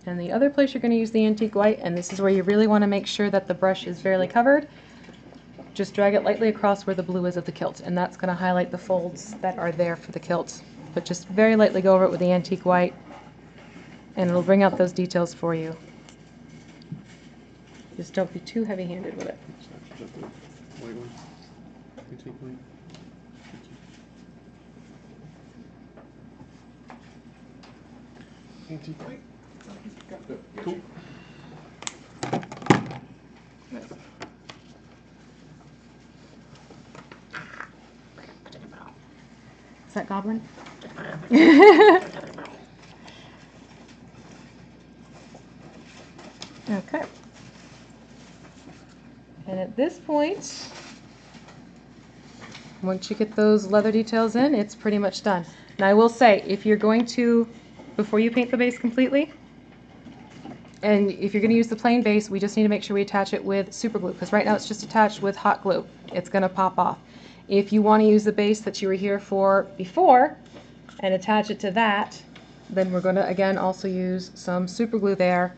And the other place you're going to use the antique white, and this is where you really want to make sure that the brush is fairly covered, just drag it lightly across where the blue is of the kilt, and that's going to highlight the folds that are there for the kilt. But just very lightly go over it with the antique white, and it'll bring out those details for you. Just don't be too heavy-handed with it. Is that the white one? Antique white? Antique white. Cool. Is that goblin? Okay. And at this point, once you get those leather details in, it's pretty much done. Now I will say, if you're going to, before you paint the base completely, and if you're going to use the plain base, we just need to make sure we attach it with super glue, because right now it's just attached with hot glue. It's going to pop off. If you want to use the base that you were here for before and attach it to that, then we're going to again also use some super glue there.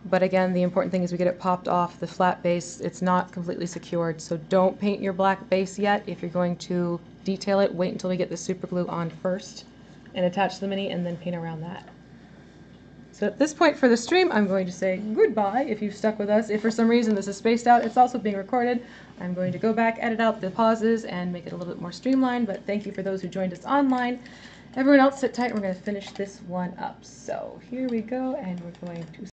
But again, the important thing is we get it popped off the flat base. It's not completely secured, so don't paint your black base yet. If you're going to detail it, wait until we get the super glue on first and attach the mini and then paint around that. So at this point for the stream, I'm going to say goodbye if you've stuck with us. If for some reason this is spaced out, it's also being recorded. I'm going to go back, edit out the pauses, and make it a little bit more streamlined, but thank you for those who joined us online. Everyone else sit tight, we're going to finish this one up. So here we go, and we're going to